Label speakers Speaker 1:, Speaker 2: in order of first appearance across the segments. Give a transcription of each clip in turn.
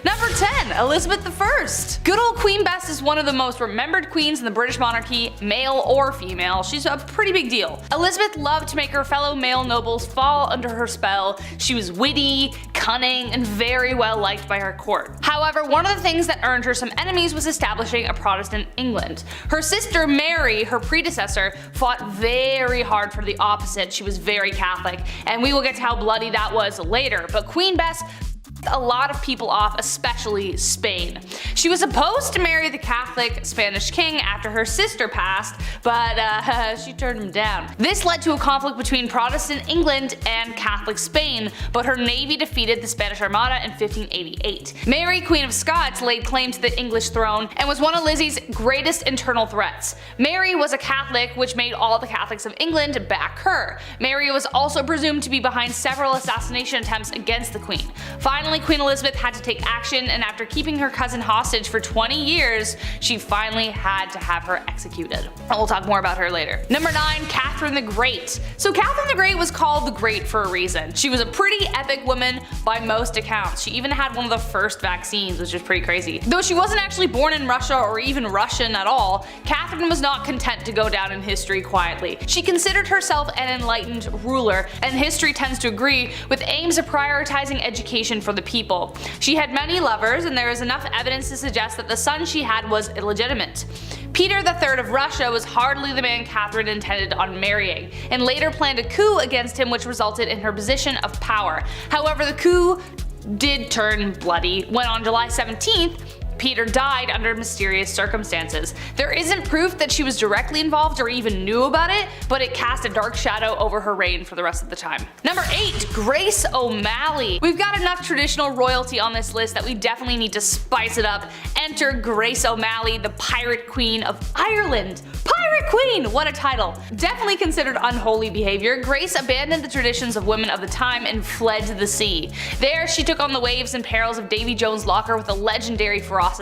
Speaker 1: Number 10. Elizabeth I. Good old Queen Bess is one of the most remembered queens in the British monarchy, male or female. She's a pretty big deal. Elizabeth loved to make her fellow male nobles fall under her spell. She was witty, cunning, and very well liked by her court. However, one of the things that earned her some enemies was establishing a Protestant England. Her sister Mary, her predecessor, fought very hard for the opposite. She was very Catholic, and we will get to how bloody that was later, but Queen Bess a lot of people off, especially Spain. She was supposed to marry the Catholic Spanish king after her sister passed, but she turned him down. This led to a conflict between Protestant England and Catholic Spain, but her navy defeated the Spanish Armada in 1588. Mary, Queen of Scots, laid claim to the English throne and was one of Lizzie's greatest internal threats. Mary was a Catholic, which made all the Catholics of England back her. Mary was also presumed to be behind several assassination attempts against the Queen. Finally, Queen Elizabeth had to take action, and after keeping her cousin hostage for 20 years, she finally had to have her executed. We'll talk more about her later. Number 9. Catherine the Great. So Catherine the Great was called the Great for a reason. She was a pretty epic woman by most accounts. She even had one of the first vaccines, which is pretty crazy. Though she wasn't actually born in Russia or even Russian at all, Catherine was not content to go down in history quietly. She considered herself an enlightened ruler, and history tends to agree, with aims of prioritizing education for the people. She had many lovers, and there is enough evidence to suggest that the son she had was illegitimate. Peter III of Russia was hardly the man Catherine intended on marrying, and later planned a coup against him, which resulted in her position of power. However, the coup did turn bloody when on July 17th, Peter died under mysterious circumstances. There isn't proof that she was directly involved or even knew about it, but it cast a dark shadow over her reign for the rest of the time. Number 8. Grace O'Malley. We've got enough traditional royalty on this list that we definitely need to spice it up. Enter Grace O'Malley, the Pirate Queen of Ireland. Pirate Queen! What a title. Definitely considered unholy behavior, Grace abandoned the traditions of women of the time and fled to the sea. There, she took on the waves and perils of Davy Jones' locker with a legendary ferocity.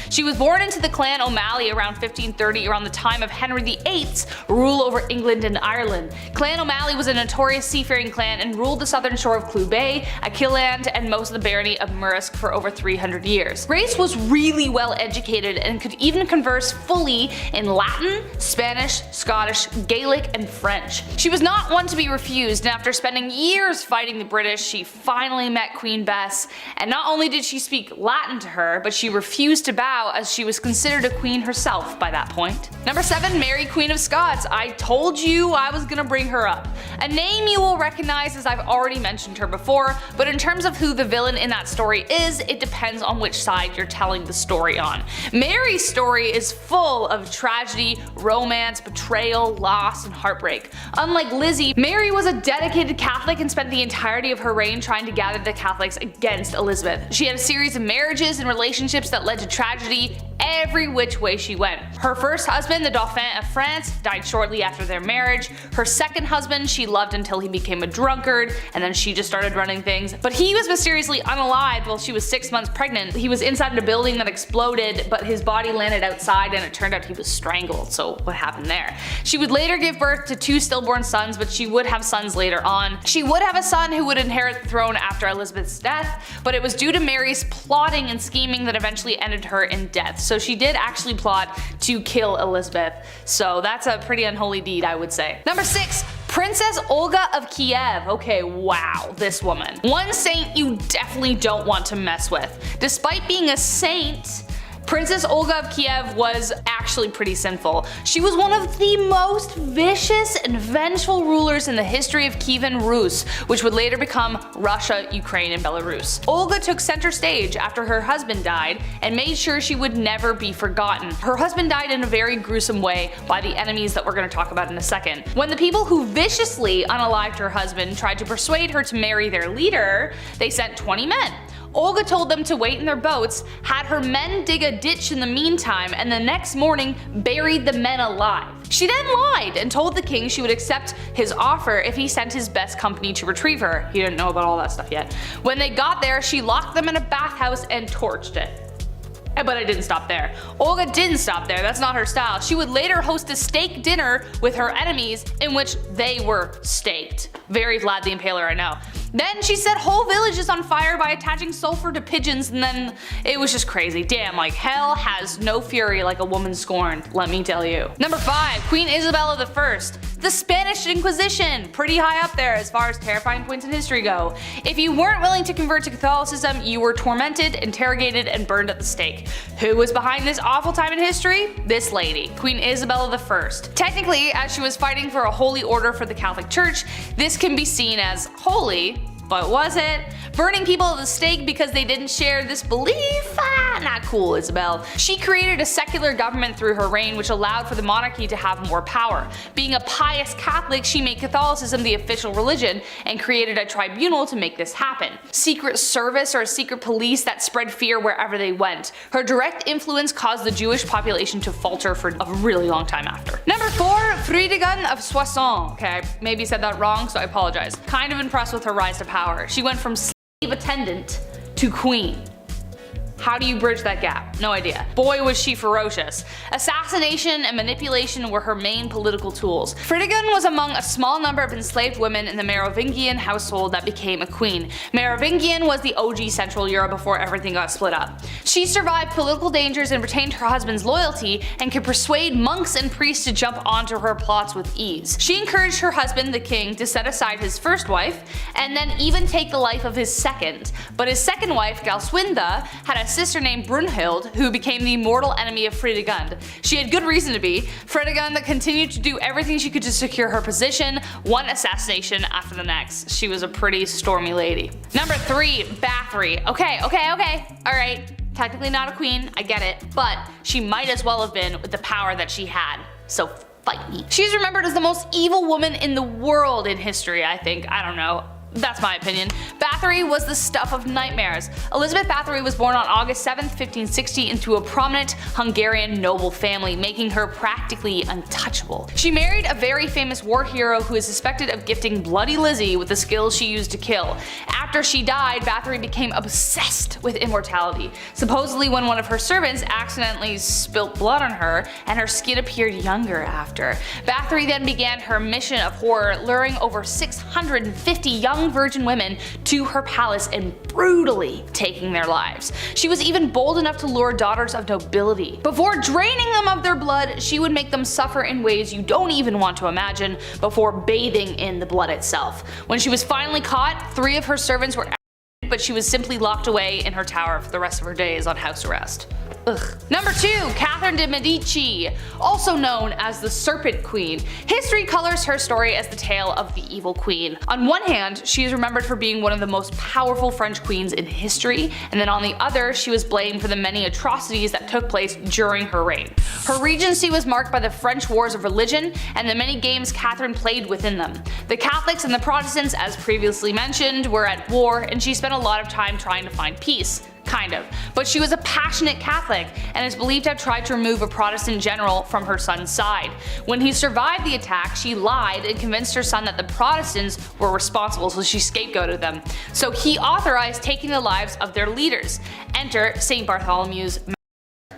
Speaker 1: She was born into the clan O'Malley around 1530, around the time of Henry VIII's rule over England and Ireland. Clan O'Malley was a notorious seafaring clan and ruled the southern shore of Clew Bay, Achilleland, and most of the barony of Murrisk for over 300 years. Grace was really well educated and could even converse fully in Latin, Spanish, Scottish, Gaelic, and French. She was not one to be refused, and after spending years fighting the British, she finally met Queen Bess, and not only did she speak Latin to her, but she refused to bow, as she was considered a queen herself by that point. Number 7. Mary, Queen of Scots. I told you I was gonna bring her up. A name you will recognize, as I've already mentioned her before, but in terms of who the villain in that story is, it depends on which side you're telling the story on. Mary's story is full of tragedy, romance, betrayal, loss, and heartbreak. Unlike Lizzie, Mary was a dedicated Catholic and spent the entirety of her reign trying to gather the Catholics against Elizabeth. She had a series of marriages and relationships that led to tragedy every which way she went. Her first husband, the Dauphin of France, died shortly after their marriage. Her second husband she loved until he became a drunkard, and then she just started running things. But he was mysteriously unalived while she was 6 months pregnant. He was inside a building that exploded, but his body landed outside, and it turned out he was strangled. So what happened there? She would later give birth to 2 stillborn sons, but she would have sons later on. She would have a son who would inherit the throne after Elizabeth's death, but it was due to Mary's plotting and scheming that eventually ended her in death. So she did actually plot to kill Elizabeth. So that's a pretty unholy deed, I would say. Number 6. Princess Olga of Kiev. Okay, wow, this woman. One saint you definitely don't want to mess with. Despite being a saint, Princess Olga of Kiev was actually pretty sinful. She was one of the most vicious and vengeful rulers in the history of Kievan Rus, which would later become Russia, Ukraine, and Belarus. Olga took center stage after her husband died and made sure she would never be forgotten. Her husband died in a very gruesome way by the enemies that we're going to talk about in a second. When the people who viciously unalived her husband tried to persuade her to marry their leader, they sent 20 men. Olga told them to wait in their boats, had her men dig a ditch in the meantime, and the next morning buried the men alive. She then lied and told the king she would accept his offer if he sent his best company to retrieve her. He didn't know about all that stuff yet. When they got there, she locked them in a bathhouse and torched it. But it didn't stop there. Olga didn't stop there, that's not her style. She would later host a steak dinner with her enemies in which they were staked. Very Vlad the Impaler, I know. Then she set whole villages on fire by attaching sulfur to pigeons, and then it was just crazy. Damn, like hell has no fury like a woman scorned, let me tell you. Number 5, Queen Isabella I. The Spanish Inquisition, pretty high up there as far as terrifying points in history go. If you weren't willing to convert to Catholicism, you were tormented, interrogated, and burned at the stake. Who was behind this awful time in history? This lady, Queen Isabella I. Technically, as she was fighting for a holy order for the Catholic Church, this can be seen as holy, but was it? Burning people at the stake because they didn't share this belief? Not cool, Isabel. She created a secular government through her reign which allowed for the monarchy to have more power. Being a pious Catholic, she made Catholicism the official religion and created a tribunal to make this happen. Secret service or a secret police that spread fear wherever they went. Her direct influence caused the Jewish population to falter for a really long time after. Number 4, Fridegund of Soissons. Okay, I maybe said that wrong, so I apologize. Kind of impressed with her rise to power. She went from slave attendant to queen. How do you bridge that gap? No idea. Boy was she ferocious. Assassination and manipulation were her main political tools. Fridegund was among a small number of enslaved women in the Merovingian household that became a queen. Merovingian was the OG Central Europe before everything got split up. She survived political dangers and retained her husband's loyalty and could persuade monks and priests to jump onto her plots with ease. She encouraged her husband, the king, to set aside his first wife and then even take the life of his second. But his second wife, Galswinda, had a sister named Brunhild who became the mortal enemy of Fridegund. She had good reason to be. Fridegund continued to do everything she could to secure her position, one assassination after the next. She was a pretty stormy lady. Number 3, Bathory. Okay. Alright. Technically not a queen, I get it, but she might as well have been with the power that she had. So fight me. She's remembered as the most evil woman in the world in history, I think. I don't know. That's my opinion. Bathory was the stuff of nightmares. Elizabeth Bathory was born on August 7, 1560 into a prominent Hungarian noble family, making her practically untouchable. She married a very famous war hero who is suspected of gifting Bloody Lizzie with the skills she used to kill. After she died, Bathory became obsessed with immortality. Supposedly when one of her servants accidentally spilt blood on her and her skin appeared younger after. Bathory then began her mission of horror, luring over 650 young virgin women to her palace and brutally taking their lives. She was even bold enough to lure daughters of nobility. Before draining them of their blood, she would make them suffer in ways you don't even want to imagine before bathing in the blood itself. When she was finally caught, 3 of her servants were executed, but she was simply locked away in her tower for the rest of her days on house arrest. Ugh. Number 2, Catherine de Medici, also known as the Serpent Queen. History colors her story as the tale of the evil queen. On one hand, she is remembered for being one of the most powerful French queens in history, and then on the other, she was blamed for the many atrocities that took place during her reign. Her regency was marked by the French wars of religion and the many games Catherine played within them. The Catholics and the Protestants, as previously mentioned, were at war, and she spent a lot of time trying to find peace. Kind of. But she was a passionate Catholic and is believed to have tried to remove a Protestant general from her son's side. When he survived the attack, she lied and convinced her son that the Protestants were responsible, so she scapegoated them. So he authorized taking the lives of their leaders. Enter St. Bartholomew's.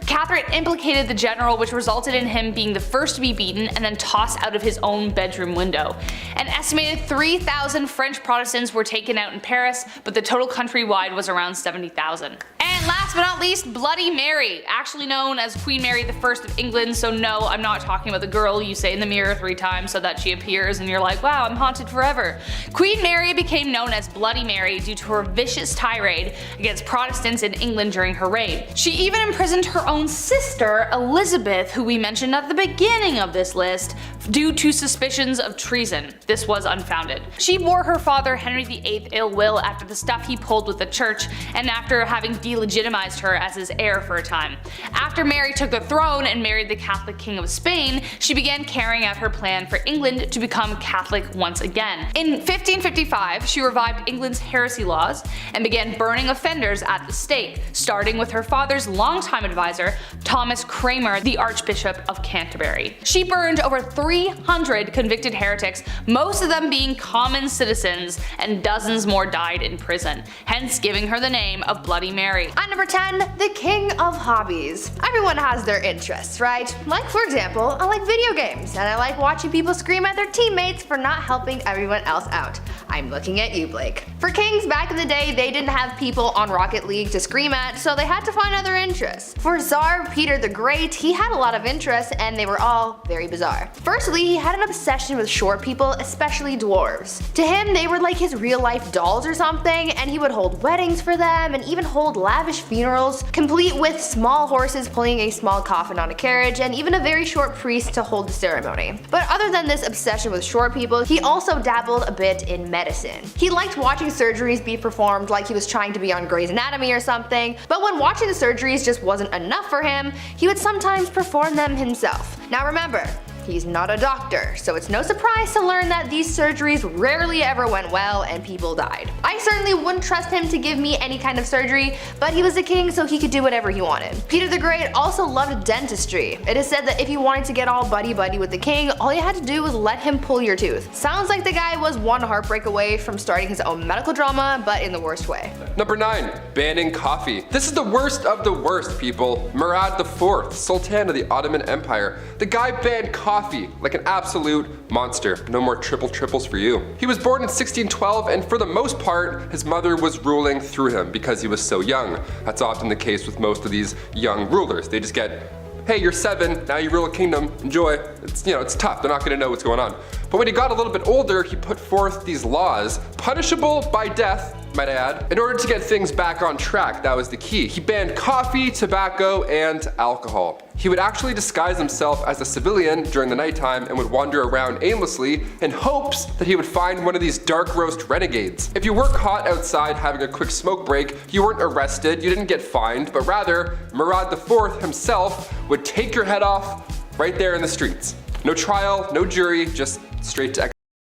Speaker 1: Catherine implicated the general, which resulted in him being the first to be beaten and then tossed out of his own bedroom window. An estimated 3,000 French Protestants were taken out in Paris, but the total countrywide was around 70,000. And last but not least, Bloody Mary, actually known as Queen Mary I of England, so no, I'm not talking about the girl you say in the mirror 3 times so that she appears and you're like, wow, I'm haunted forever. Queen Mary became known as Bloody Mary due to her vicious tirade against Protestants in England during her reign. She even imprisoned her own sister, Elizabeth, who we mentioned at the beginning of this list, due to suspicions of treason. This was unfounded. She bore her father Henry VIII ill will after the stuff he pulled with the church and after having delegitimized her as his heir for a time. After Mary took the throne and married the Catholic King of Spain, she began carrying out her plan for England to become Catholic once again. In 1555, she revived England's heresy laws and began burning offenders at the stake, starting with her father's longtime advisor, Thomas Cranmer, the Archbishop of Canterbury. She burned over 3 300 convicted heretics, most of them being common citizens, and dozens more died in prison, hence giving her the name of Bloody Mary.
Speaker 2: At number 10, the king of hobbies. Everyone has their interests, right? Like, for example, I like video games, and I like watching people scream at their teammates for not helping everyone else out. I'm looking at you, Blake. For kings back in the day, they didn't have people on Rocket League to scream at, so they had to find other interests. For Tsar Peter the Great, he had a lot of interests, and they were all very bizarre. Firstly, he had an obsession with short people, especially dwarves. To him, they were like his real-life dolls or something, and he would hold weddings for them and even hold lavish funerals, complete with small horses pulling a small coffin on a carriage, and even a very short priest to hold the ceremony. But other than this obsession with short people, he also dabbled a bit in medicine. He liked watching surgeries be performed like he was trying to be on Grey's Anatomy or something, but when watching the surgeries just wasn't enough for him, he would sometimes perform them himself. Now remember, he's not a doctor, so it's no surprise to learn that these surgeries rarely ever went well and people died. I certainly wouldn't trust him to give me any kind of surgery, but he was a king so he could do whatever he wanted. Peter the Great also loved dentistry. It is said that if you wanted to get all buddy-buddy with the king, all you had to do was let him pull your tooth. Sounds like the guy was one heartbreak away from starting his own medical drama, but in the worst way.
Speaker 3: Number 9. Banning coffee. This is the worst of the worst, people. Murad IV, Sultan of the Ottoman Empire. The guy banned coffee like an absolute monster. No more triples for you. He was born in 1612, and for the most part, his mother was ruling through him because he was so young. That's often the case with most of these young rulers. They just get, hey, you're 7, now you rule a kingdom, enjoy. It's tough, they're not gonna know what's going on. But when he got a little bit older, he put forth these laws, punishable by death, might I add, in order to get things back on track. That was the key. He banned coffee, tobacco, and alcohol. He would actually disguise himself as a civilian during the nighttime and would wander around aimlessly in hopes that he would find one of these dark roast renegades. If you were caught outside having a quick smoke break, you weren't arrested, you didn't get fined, but rather, Murad IV himself would take your head off right there in the streets. No trial, no jury, just straight to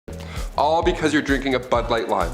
Speaker 3: execution. All because you're drinking a Bud Light Lime.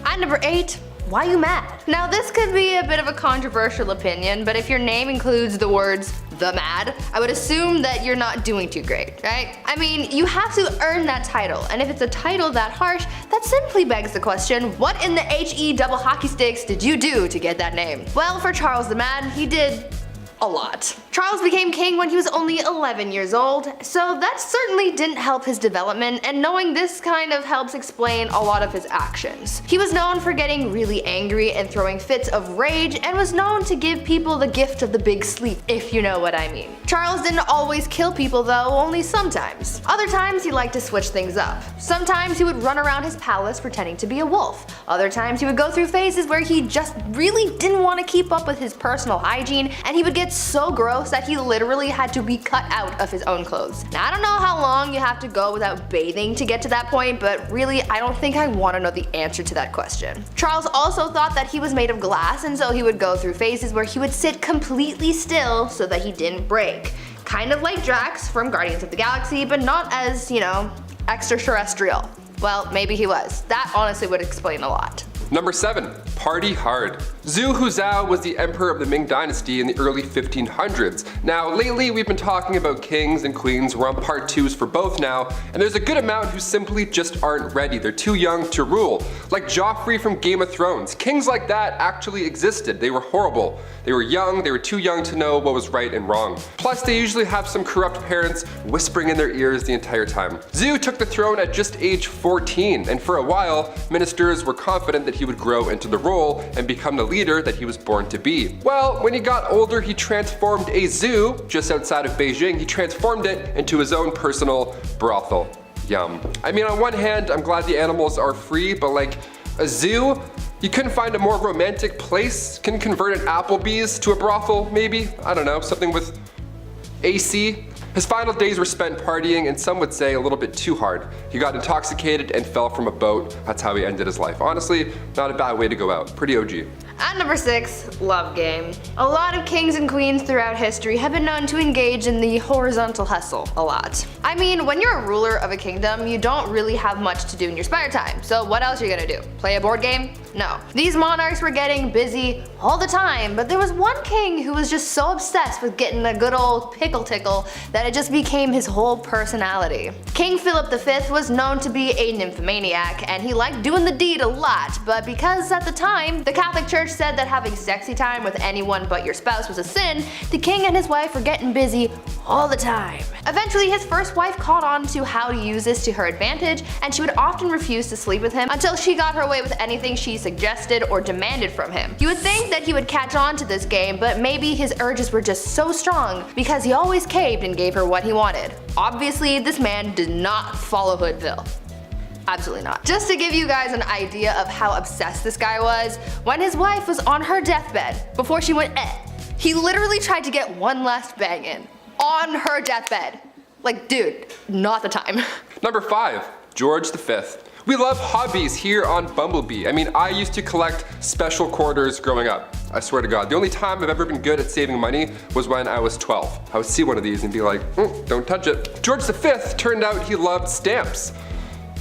Speaker 2: At number 8, why you mad? Now this could be a bit of a controversial opinion, but if your name includes the words the mad, I would assume that you're not doing too great, right? I mean, you have to earn that title, and if it's a title that harsh, that simply begs the question, what in the HE double hockey sticks did you do to get that name? Well, for Charles the Mad, he did a lot. Charles became king when he was only 11 years old, so that certainly didn't help his development, and knowing this kind of helps explain a lot of his actions. He was known for getting really angry and throwing fits of rage, and was known to give people the gift of the big sleep, if you know what I mean. Charles didn't always kill people though, only sometimes. Other times he liked to switch things up. Sometimes he would run around his palace pretending to be a wolf. Other times he would go through phases where he just really didn't want to keep up with his personal hygiene, and he would get so gross that he literally had to be cut out of his own clothes. Now I don't know how long you have to go without bathing to get to that point, but really I don't think I want to know the answer to that question. Charles also thought that he was made of glass, and so he would go through phases where he would sit completely still so that he didn't break. Kind of like Drax from Guardians of the Galaxy, but not as, extraterrestrial. Well, maybe he was. That honestly would explain a lot.
Speaker 3: Number 7. Party hard. Zhu Huzhou was the emperor of the Ming Dynasty in the early 1500s. Now, lately we've been talking about kings and queens. We're on part 2s for both now, and there's a good amount who simply just aren't ready. They're too young to rule. Like Joffrey from Game of Thrones. Kings like that actually existed. They were horrible. They were young, they were too young to know what was right and wrong. Plus, they usually have some corrupt parents whispering in their ears the entire time. Zhu took the throne at just age 14, and for a while, ministers were confident that he would grow into the role and become the leader that he was born to be. Well, when he got older, he transformed a zoo just outside of Beijing. He transformed it into his own personal brothel. Yum. I mean, on one hand, I'm glad the animals are free, but like a zoo? You couldn't find a more romantic place? Can convert an Applebee's to a brothel, maybe? I don't know, something with AC? His final days were spent partying, and some would say a little bit too hard. He got intoxicated and fell from a boat. That's how he ended his life. Honestly, not a bad way to go out. Pretty OG.
Speaker 2: At number 6, love game. A lot of kings and queens throughout history have been known to engage in the horizontal hustle a lot. I mean, when you're a ruler of a kingdom, you don't really have much to do in your spare time, so what else are you gonna do? Play a board game? No. These monarchs were getting busy all the time, but there was one king who was just so obsessed with getting a good old pickle tickle that it just became his whole personality. King Philip V was known to be a nymphomaniac, and he liked doing the deed a lot, but because at the time, the Catholic Church said that having sexy time with anyone but your spouse was a sin, the king and his wife were getting busy all the time. Eventually, his first wife caught on to how to use this to her advantage, and she would often refuse to sleep with him until she got her way with anything she suggested or demanded from him. You would think that he would catch on to this game, but maybe his urges were just so strong because he always caved and gave her what he wanted. Obviously, this man did not follow Hoodville. Absolutely not. Just to give you guys an idea of how obsessed this guy was, when his wife was on her deathbed, before she went he literally tried to get one last bang in. On her deathbed. Like, dude, not the time.
Speaker 3: Number 5, George V. We love hobbies here on BumbleBee. I mean, I used to collect special quarters growing up. I swear to God. The only time I've ever been good at saving money was when I was 12. I would see one of these and be like, don't touch it. George V turned out he loved stamps.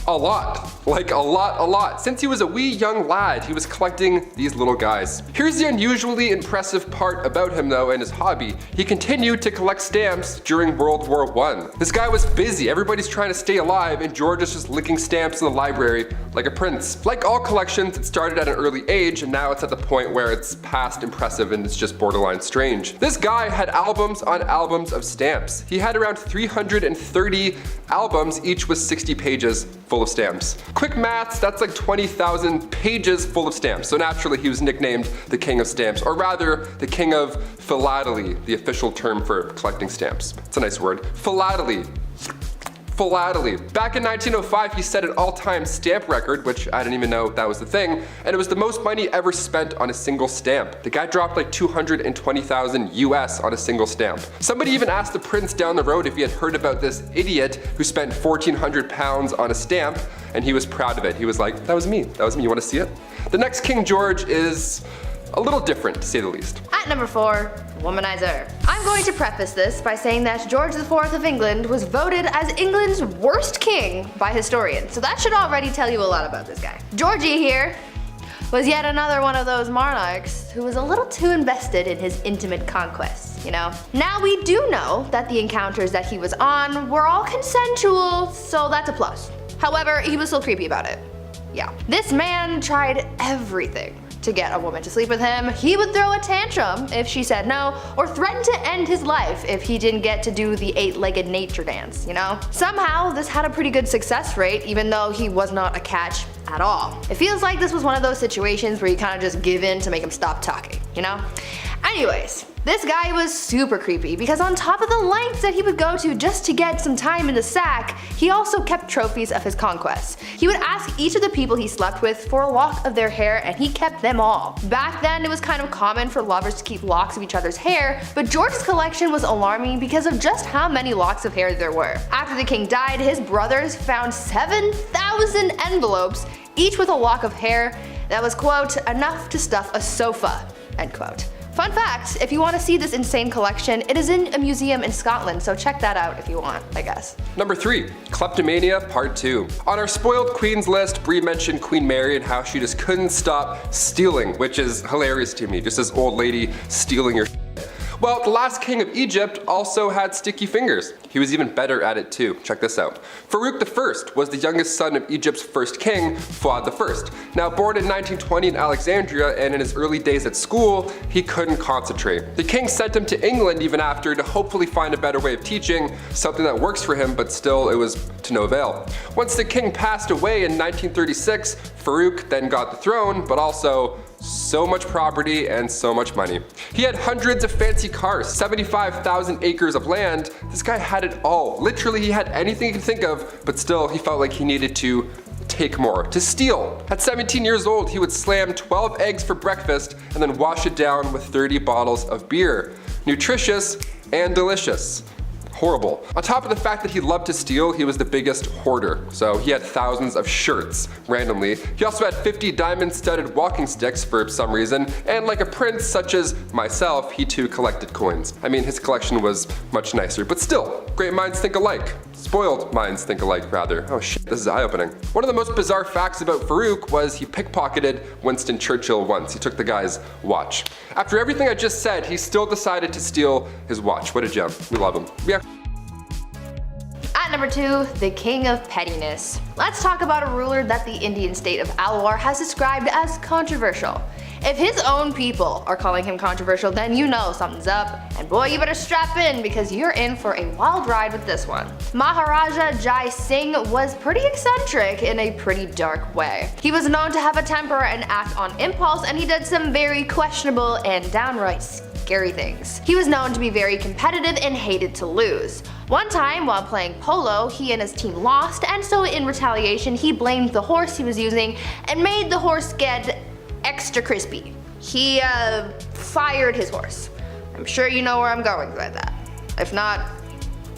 Speaker 3: A lot. Like a lot. Since he was a wee young lad, he was collecting these little guys. Here's the unusually impressive part about him though and his hobby. He continued to collect stamps during World War I. This guy was busy, everybody's trying to stay alive, and George is just licking stamps in the library like a prince. Like all collections, it started at an early age, and now it's at the point where it's past impressive and it's just borderline strange. This guy had albums on albums of stamps. He had around 330 albums, each with 60 pages full of stamps. Quick maths, that's like 20,000 pages full of stamps. So naturally he was nicknamed the King of Stamps, or rather the King of Philately, the official term for collecting stamps. It's a nice word. Philately. Back in 1905, he set an all-time stamp record, which I didn't even know that was the thing, and it was the most money ever spent on a single stamp. The guy dropped like 220,000 US on a single stamp. Somebody even asked the prince down the road if he had heard about this idiot who spent 1,400 pounds on a stamp, and he was proud of it. He was like, that was me, you wanna see it? The next King George is a little different, to say the least.
Speaker 2: At number 4, Womanizer. I'm going to preface this by saying that George IV of England was voted as England's worst king by historians, so that should already tell you a lot about this guy. Georgie here was yet another one of those monarchs who was a little too invested in his intimate conquests, you know? Now we do know that the encounters that he was on were all consensual, so that's a plus. However, he was still creepy about it. Yeah. This man tried everything to get a woman to sleep with him. He would throw a tantrum if she said no, or threaten to end his life if he didn't get to do the 8-legged nature dance, you know? Somehow, this had a pretty good success rate, even though he was not a catch at all. It feels like this was one of those situations where you kind of just give in to make him stop talking, you know? Anyways, this guy was super creepy because on top of the lengths that he would go to just to get some time in the sack, he also kept trophies of his conquests. He would ask each of the people he slept with for a lock of their hair, and he kept them all. Back then, it was kind of common for lovers to keep locks of each other's hair, but George's collection was alarming because of just how many locks of hair there were. After the king died, his brothers found 7,000 envelopes, each with a lock of hair that was, quote, enough to stuff a sofa, end quote. Fun fact, if you want to see this insane collection, it is in a museum in Scotland, so check that out if you want, I guess.
Speaker 3: Number 3, Kleptomania Part 2. On our spoiled queens list, Brie mentioned Queen Mary and how she just couldn't stop stealing, which is hilarious to me, just this old lady stealing your shit. Well, the last king of Egypt also had sticky fingers. He was even better at it too. Check this out. Farouk I was the youngest son of Egypt's first king, Fuad I. Now born in 1920 in Alexandria, and in his early days at school, he couldn't concentrate. The king sent him to England even after to hopefully find a better way of teaching, something that works for him, but still it was to no avail. Once the king passed away in 1936, Farouk then got the throne, but also so much property and so much money. He had hundreds of fancy cars, 75,000 acres of land. This guy had it all. Literally, he had anything he could think of, but still he felt like he needed to take more, to steal. At 17 years old, he would slam 12 eggs for breakfast and then wash it down with 30 bottles of beer. Nutritious and delicious. Horrible. On top of the fact that he loved to steal, he was the biggest hoarder. So he had thousands of shirts, randomly. He also had 50 diamond-studded walking sticks for some reason, and like a prince such as myself, he too collected coins. I mean, his collection was much nicer, but still, great minds think alike. Spoiled minds think alike, rather. Oh shit, this is eye-opening. One of the most bizarre facts about Farouk was he pickpocketed Winston Churchill once. He took the guy's watch. After everything I just said, he still decided to steal his watch. What a gem. We love him. Yeah.
Speaker 2: At number 2, the King of Pettiness. Let's talk about a ruler that the Indian state of Alwar has described as controversial. If his own people are calling him controversial, then you know something's up, and boy, you better strap in because you're in for a wild ride with this one. Maharaja Jai Singh was pretty eccentric in a pretty dark way. He was known to have a temper and act on impulse, and he did some very questionable and downright scary things. He was known to be very competitive and hated to lose. One time while playing polo, he and his team lost, and so in retaliation he blamed the horse he was using and made the horse get extra crispy. He fired his horse. I'm sure you know where I'm going with that. If not,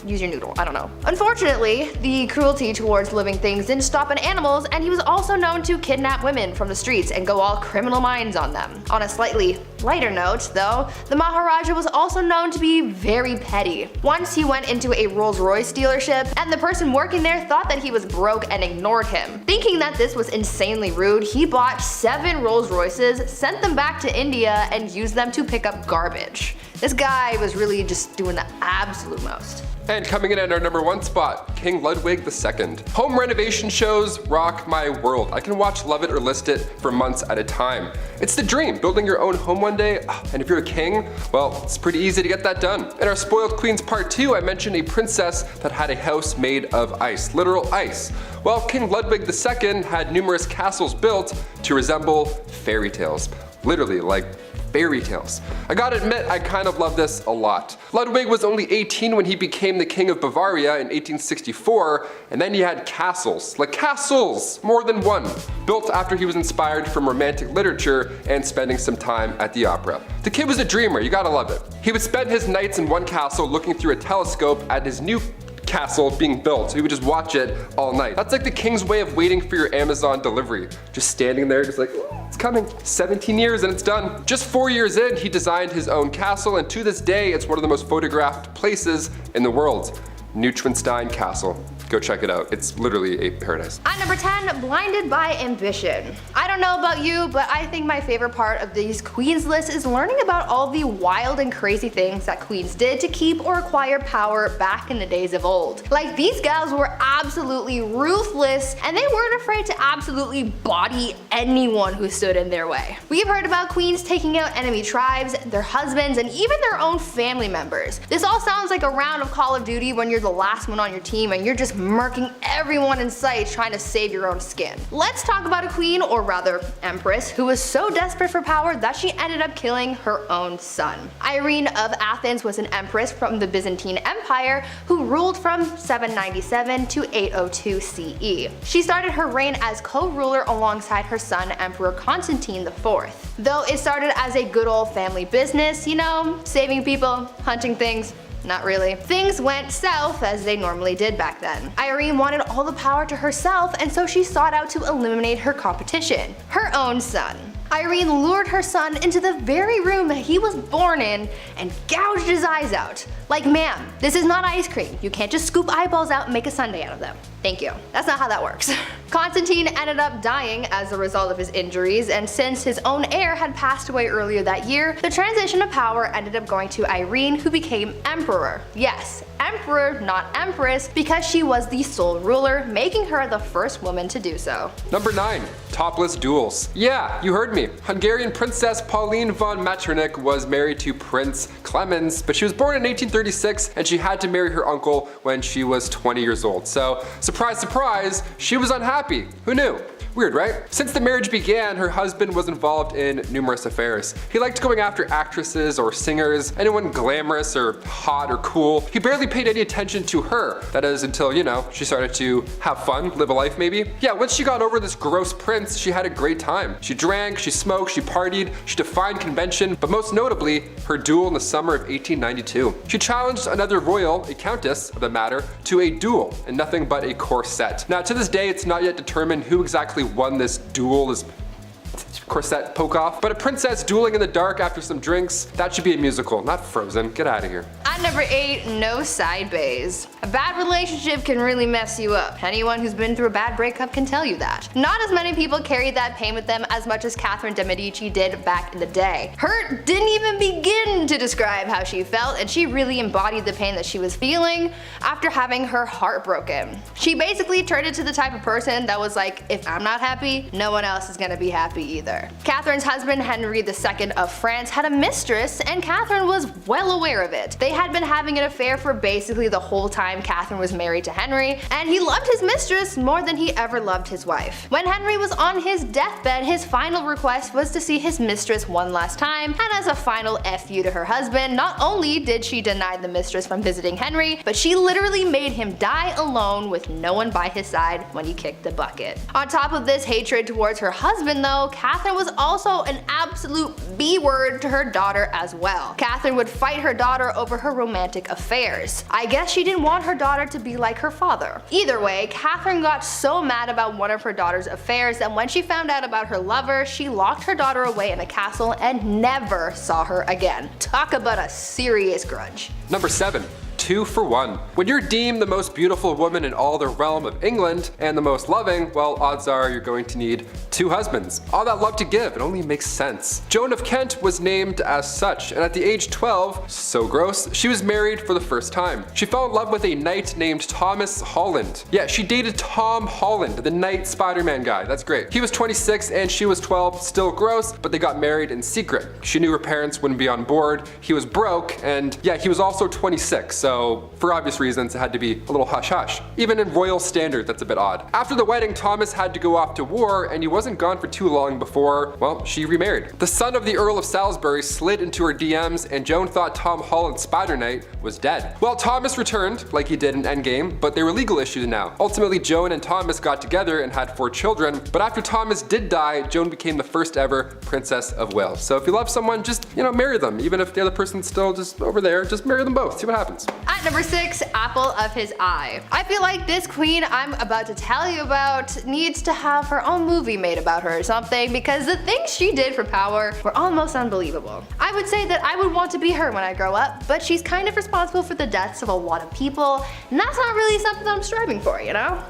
Speaker 2: use your noodle, I don't know. Unfortunately, the cruelty towards living things didn't stop at animals, and he was also known to kidnap women from the streets and go all criminal minds on them. On a slightly lighter note, though, the Maharaja was also known to be very petty. Once he went into a Rolls-Royce dealership, and the person working there thought that he was broke and ignored him. Thinking that this was insanely rude, he bought 7 Rolls-Royces, sent them back to India, and used them to pick up garbage. This guy was really just doing the absolute most.
Speaker 3: And coming in at our number 1 spot, King Ludwig II. Home renovation shows rock my world. I can watch Love It or List It for months at a time. It's the dream, building your own home one day, and if you're a king, well, it's pretty easy to get that done. In our Spoiled Queens Part 2, I mentioned a princess that had a house made of ice, literal ice. Well, King Ludwig II had numerous castles built to resemble fairy tales. Literally, like fairy tales. I gotta admit, I kind of love this a lot. Ludwig was only 18 when he became the King of Bavaria in 1864, and then he had castles, like castles, more than one, built after he was inspired from romantic literature and spending some time at the opera. The kid was a dreamer, you gotta love it. He would spend his nights in one castle looking through a telescope at his new castle being built, so he would just watch it all night. That's like the king's way of waiting for your Amazon delivery. Just standing there, just like, oh, it's coming. 17 years and it's done. Just 4 years in, he designed his own castle, and to this day, it's one of the most photographed places in the world. Neuschwanstein Castle. Go check it out. It's literally a paradise.
Speaker 2: At number 10, Blinded by Ambition. I don't know about you, but I think my favorite part of these queens lists is learning about all the wild and crazy things that queens did to keep or acquire power back in the days of old. Like, these gals were absolutely ruthless, and they weren't afraid to absolutely body anyone who stood in their way. We've heard about queens taking out enemy tribes, their husbands, and even their own family members. This all sounds like a round of Call of Duty when you're the last one on your team and you're just murking everyone in sight trying to save your own skin. Let's talk about a queen, or rather empress, who was so desperate for power that she ended up killing her own son. Irene of Athens was an empress from the Byzantine Empire who ruled from 797 to 802 CE. She started her reign as co-ruler alongside her son Emperor Constantine IV. Though it started as a good old family business, you know, saving people, hunting things. Not really. Things went south as they normally did back then. Irene wanted all the power to herself, and so she sought out to eliminate her competition, her own son. Irene lured her son into the very room that he was born in and gouged his eyes out. Like, ma'am, this is not ice cream. You can't just scoop eyeballs out and make a sundae out of them. Thank you. That's not how that works. Constantine ended up dying as a result of his injuries, and since his own heir had passed away earlier that year, the transition of power ended up going to Irene, who became emperor. Yes, emperor, not empress, because she was the sole ruler, making her the first woman to do so.
Speaker 3: Number 9. Topless duels. Yeah, you heard me. Hungarian Princess Pauline von Metternich was married to Prince Clemens, but she was born in 1836 and she had to marry her uncle when she was 20 years old. So, surprise, surprise, she was unhappy. Who knew? Weird, right? Since the marriage began, her husband was involved in numerous affairs. He liked going after actresses or singers, anyone glamorous or hot or cool. He barely paid any attention to her. That is until, you know, she started to have fun, live a life maybe. Yeah, once she got over this gross prince, she had a great time. She drank, she smoked, she partied, she defied convention, but most notably, her duel in the summer of 1892. She challenged another royal, a countess of the matter, to a duel in nothing but a corset. Now, to this day, it's not yet determined who exactly won this duel, this corset poke off, but a princess dueling in the dark after some drinks, that should be a musical, not Frozen. Get out of here.
Speaker 2: At At number 8, no side bays. A bad relationship can really mess you up. Anyone who's been through a bad breakup can tell you that. Not as many people carried that pain with them as much as Catherine de Medici did back in the day. Her didn't even begin to describe how she felt, and she really embodied the pain that she was feeling after having her heart broken. She basically turned into the type of person that was like, if I'm not happy, no one else is gonna be happy either. Catherine's husband, Henry II of France, had a mistress, and Catherine was well aware of it. They had been having an affair for basically the whole time Catherine was married to Henry, and he loved his mistress more than he ever loved his wife. When Henry was on his deathbed, his final request was to see his mistress one last time, and as a final FU to her husband, not only did she deny the mistress from visiting Henry, but she literally made him die alone with no one by his side when he kicked the bucket. On top of this hatred towards her husband though, Catherine was also an absolute B-word to her daughter as well. Catherine would fight her daughter over her romantic affairs. I guess she didn't want her daughter to be like her father. Either way, Catherine got so mad about one of her daughter's affairs that when she found out about her lover, she locked her daughter away in a castle and never saw her again. Talk about a serious grudge.
Speaker 3: Number 7. 2 for 1. When you're deemed the most beautiful woman in all the realm of England and the most loving, well, odds are you're going to need 2 husbands. All that love to give, it only makes sense. Joan of Kent was named as such, and at the age 12, so gross, she was married for the first time. She fell in love with a knight named Thomas Holland. Yeah, she dated Tom Holland, the knight Spider-Man guy. That's great. He was 26 and she was 12, still gross, but they got married in secret. She knew her parents wouldn't be on board. He was broke, and yeah, he was also 26, so for obvious reasons it had to be a little hush-hush. Even in royal standard, that's a bit odd. After the wedding, Thomas had to go off to war, and he wasn't gone for too long before, well, she remarried. The son of the Earl of Salisbury slid into her DMs, and Joan thought Tom Holland's Spider Knight was dead. Well, Thomas returned, like he did in Endgame, but there were legal issues now. Ultimately, Joan and Thomas got together and had 4 children, but after Thomas did die, Joan became the first ever Princess of Wales. So if you love someone, just, marry them. Even if the other person's still just over there, just marry them both, see what happens.
Speaker 2: At number 6, apple of his eye. I feel like this queen I'm about to tell you about needs to have her own movie made about her or something, because the things she did for power were almost unbelievable. I would say that I would want to be her when I grow up, but she's kind of responsible for the deaths of a lot of people, and that's not really something I'm striving for,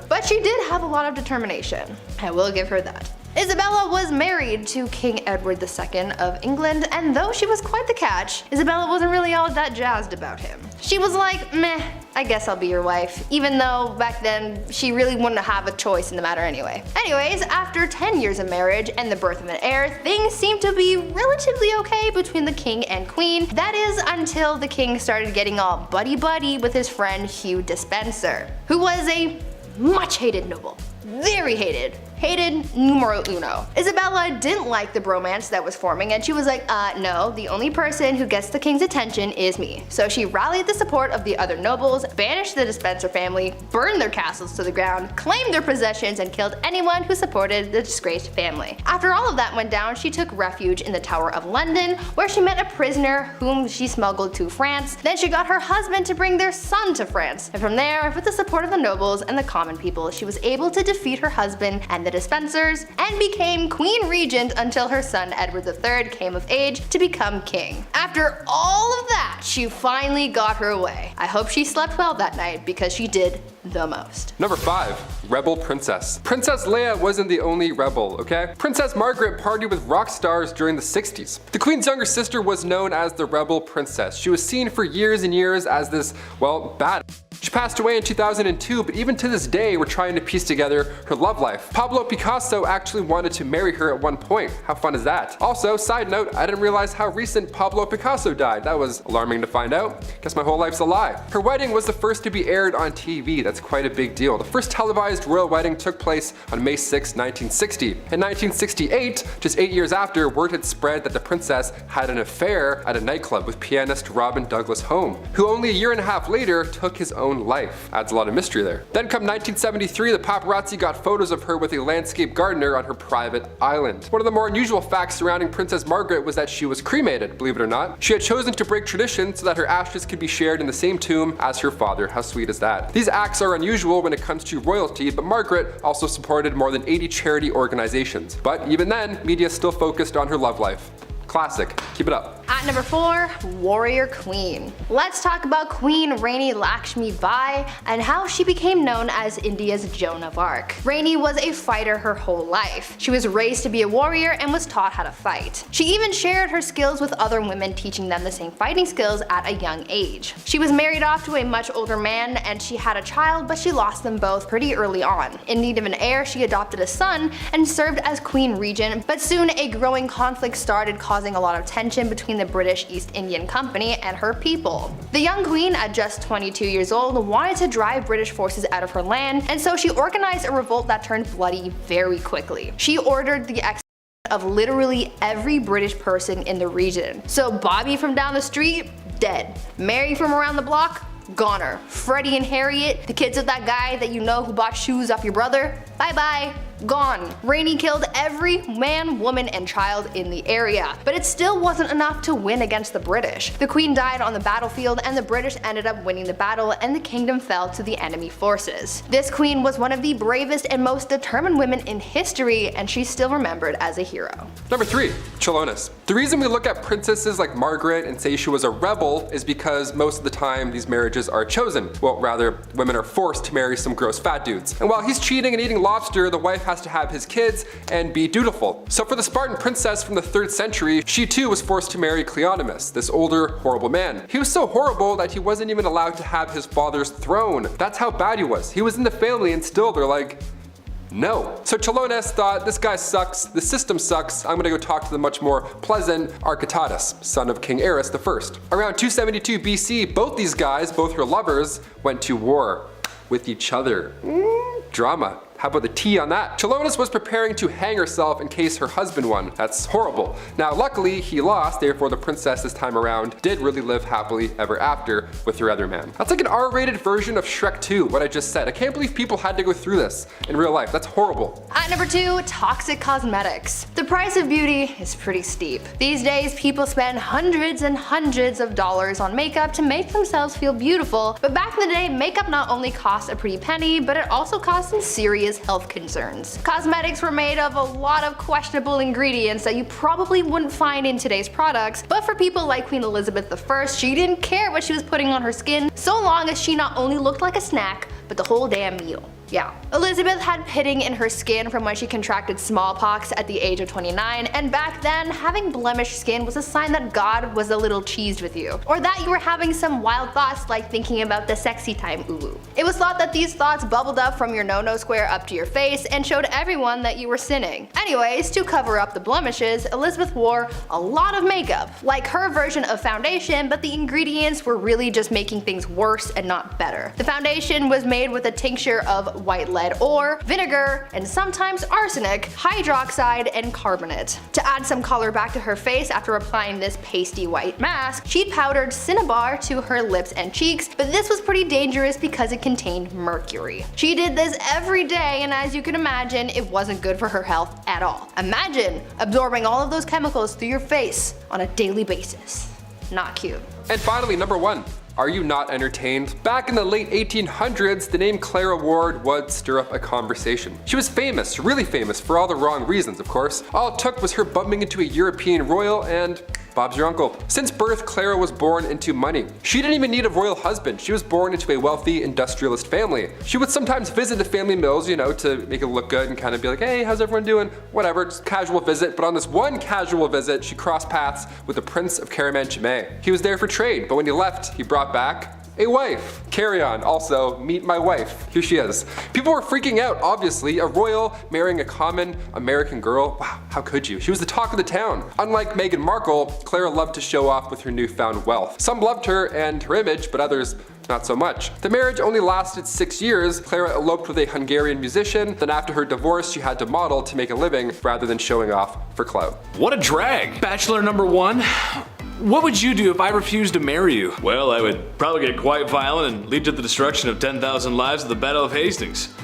Speaker 2: But she did have a lot of determination. I will give her that. Isabella was married to King Edward II of England, and though she was quite the catch, Isabella wasn't really all that jazzed about him. She was like, meh, I guess I'll be your wife, even though back then she really wouldn't have a choice in the matter anyway. Anyways, after 10 years of marriage and the birth of an heir, things seemed to be relatively okay between the king and queen. That is until the king started getting all buddy-buddy with his friend Hugh Despenser, who was a much hated noble. Very hated. Hated numero uno. Isabella didn't like the bromance that was forming, and she was like, no, the only person who gets the king's attention is me. So she rallied the support of the other nobles, banished the Despenser family, burned their castles to the ground, claimed their possessions, and killed anyone who supported the disgraced family. After all of that went down, she took refuge in the Tower of London, where she met a prisoner whom she smuggled to France. Then she got her husband to bring their son to France. And from there, with the support of the nobles and the common people, she was able to defeat her husband and the Despensers, and became Queen Regent until her son Edward III came of age to become king. After all of that, she finally got her way. I hope she slept well that night, because she did the most.
Speaker 3: Number 5. Rebel Princess. Princess Leia wasn't the only rebel, okay? Princess Margaret partied with rock stars during the 60s. The Queen's younger sister was known as the Rebel Princess. She was seen for years and years as this, well, bad. She passed away in 2002, but even to this day, we're trying to piece together her love life. Pablo Picasso actually wanted to marry her at one point. How fun is that? Also, side note, I didn't realize how recent Pablo Picasso died. That was alarming to find out. Guess my whole life's a lie. Her wedding was the first to be aired on TV. That's quite a big deal. The first televised royal wedding took place on May 6, 1960. In 1968, just 8 years after, word had spread that the princess had an affair at a nightclub with pianist Robin Douglas Home, who only a year and a half later took his own life. Adds a lot of mystery there. Then come 1973, the paparazzi got photos of her with a landscape gardener on her private island. One of the more unusual facts surrounding Princess Margaret was that she was cremated, believe it or not. She had chosen to break tradition so that her ashes could be shared in the same tomb as her father. How sweet is that? These acts are unusual when it comes to royalty, but Margaret also supported more than 80 charity organizations. But even then, media still focused on her love life. Classic. Keep it up.
Speaker 2: At number 4, Warrior Queen. Let's talk about Queen Rani Lakshmi Bai and how she became known as India's Joan of Arc. Rani was a fighter her whole life. She was raised to be a warrior and was taught how to fight. She even shared her skills with other women, teaching them the same fighting skills at a young age. She was married off to a much older man and she had a child, but she lost them both pretty early on. In need of an heir, she adopted a son and served as Queen Regent, but soon a growing conflict started, causing a lot of tension between the British East Indian Company and her people. The young queen, at just 22 years old, wanted to drive British forces out of her land, and so she organized a revolt that turned bloody very quickly. She ordered the execution of literally every British person in the region. So Bobby from down the street, dead. Mary from around the block, goner. Freddie and Harriet, the kids of that guy that you know who bought shoes off your brother, bye bye. Gone. Rani killed every man, woman, and child in the area, but it still wasn't enough to win against the British. The queen died on the battlefield and the British ended up winning the battle and the kingdom fell to the enemy forces. This queen was one of the bravest and most determined women in history, and she's still remembered as a hero.
Speaker 3: Number 3, Chelonus. The reason we look at princesses like Margaret and say she was a rebel is because most of the time these marriages are chosen. Well, rather, women are forced to marry some gross fat dudes. And while he's cheating and eating lobster, the wife has to have his kids and be dutiful. So for the Spartan princess from the 3rd century, she too was forced to marry Cleonymus, this older, horrible man. He was so horrible that he wasn't even allowed to have his father's throne. That's how bad he was. He was in the family and still they're like, no. So Chelonus thought, this guy sucks, the system sucks, I'm gonna go talk to the much more pleasant Architatus, son of King Ares I. Around 272 BC, both these guys, both her lovers, went to war with each other. Drama. How about the tea on that? Chelonus was preparing to hang herself in case her husband won. That's horrible. Now luckily he lost, therefore the princess this time around did really live happily ever after with her other man. That's like an R-rated version of Shrek 2, what I just said. I can't believe people had to go through this in real life. That's horrible.
Speaker 2: At number 2, toxic cosmetics. The price of beauty is pretty steep. These days people spend hundreds and hundreds of dollars on makeup to make themselves feel beautiful, but back in the day makeup not only cost a pretty penny, but it also cost some serious health concerns. Cosmetics were made of a lot of questionable ingredients that you probably wouldn't find in today's products, but for people like Queen Elizabeth I, she didn't care what she was putting on her skin so long as she not only looked like a snack, but the whole damn meal. Yeah. Elizabeth had pitting in her skin from when she contracted smallpox at the age of 29, and back then, having blemished skin was a sign that God was a little cheesed with you, or that you were having some wild thoughts like thinking about the sexy time ooh. It was thought that these thoughts bubbled up from your no-no square up to your face and showed everyone that you were sinning. Anyways, to cover up the blemishes, Elizabeth wore a lot of makeup, like her version of foundation, but the ingredients were really just making things worse and not better. The foundation was made with a tincture of white lead ore, vinegar, and sometimes arsenic, hydroxide, and carbonate. To add some color back to her face after applying this pasty white mask, she powdered cinnabar to her lips and cheeks, but this was pretty dangerous because it contained mercury. She did this every day, and as you can imagine, it wasn't good for her health at all. Imagine absorbing all of those chemicals through your face on a daily basis. Not cute.
Speaker 3: And finally, number 1. Are you not entertained? Back in the late 1800s, the name Clara Ward would stir up a conversation. She was famous, really famous, for all the wrong reasons, of course. All it took was her bumping into a European royal and Bob's your uncle. Since birth, Clara was born into money. She didn't even need a royal husband. She was born into a wealthy industrialist family. She would sometimes visit the family mills, you know, to make it look good and kind of be like, hey, how's everyone doing? Whatever, just casual visit. But on this one casual visit, she crossed paths with the Prince of Caraman-Chimay. He was there for trade, but when he left, he brought back a wife. Carry on. Also, meet my wife. Here she is. People were freaking out, obviously. A royal marrying a common American girl. Wow, how could you? She was the talk of the town. Unlike Meghan Markle, Clara loved to show off with her newfound wealth. Some loved her and her image, but others not so much. The marriage only lasted 6 years. Clara eloped with a Hungarian musician. Then after her divorce, she had to model to make a living rather than showing off for clout.
Speaker 4: What a drag. Bachelor number 1. What would you do if I refused to marry you? Well, I would probably get quite violent and lead to the destruction of 10,000 lives at the Battle of Hastings.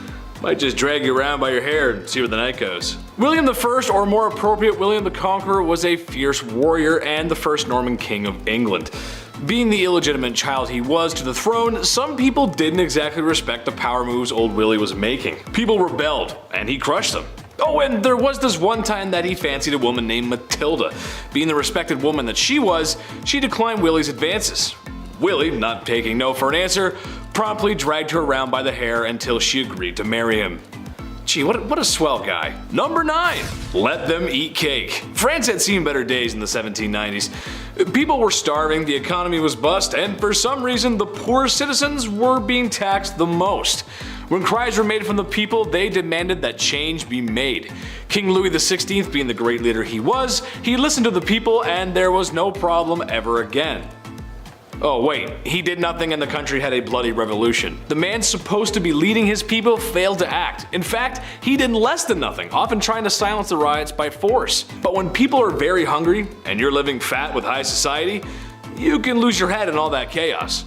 Speaker 4: Might just drag you around by your hair and see where the night goes. William I, or more appropriate, William the Conqueror, was a fierce warrior and the first Norman king of England. Being the illegitimate child he was to the throne, some people didn't exactly respect the power moves old Willie was making. People rebelled, and he crushed them. Oh, and there was this one time that he fancied a woman named Matilda. Being the respected woman that she was, she declined Willie's advances. Willie, not taking no for an answer, promptly dragged her around by the hair until she agreed to marry him. Gee, what a swell guy. Number 9. Let them eat cake. France had seen better days in the 1790s. People were starving, the economy was bust, and for some reason the poor citizens were being taxed the most. When cries were made from the people, they demanded that change be made. King Louis XVI, being the great leader he was, he listened to the people and there was no problem ever again. Oh wait, he did nothing and the country had a bloody revolution. The man supposed to be leading his people failed to act. In fact, he did less than nothing, often trying to silence the riots by force. But when people are very hungry, and you're living fat with high society, you can lose your head in all that chaos.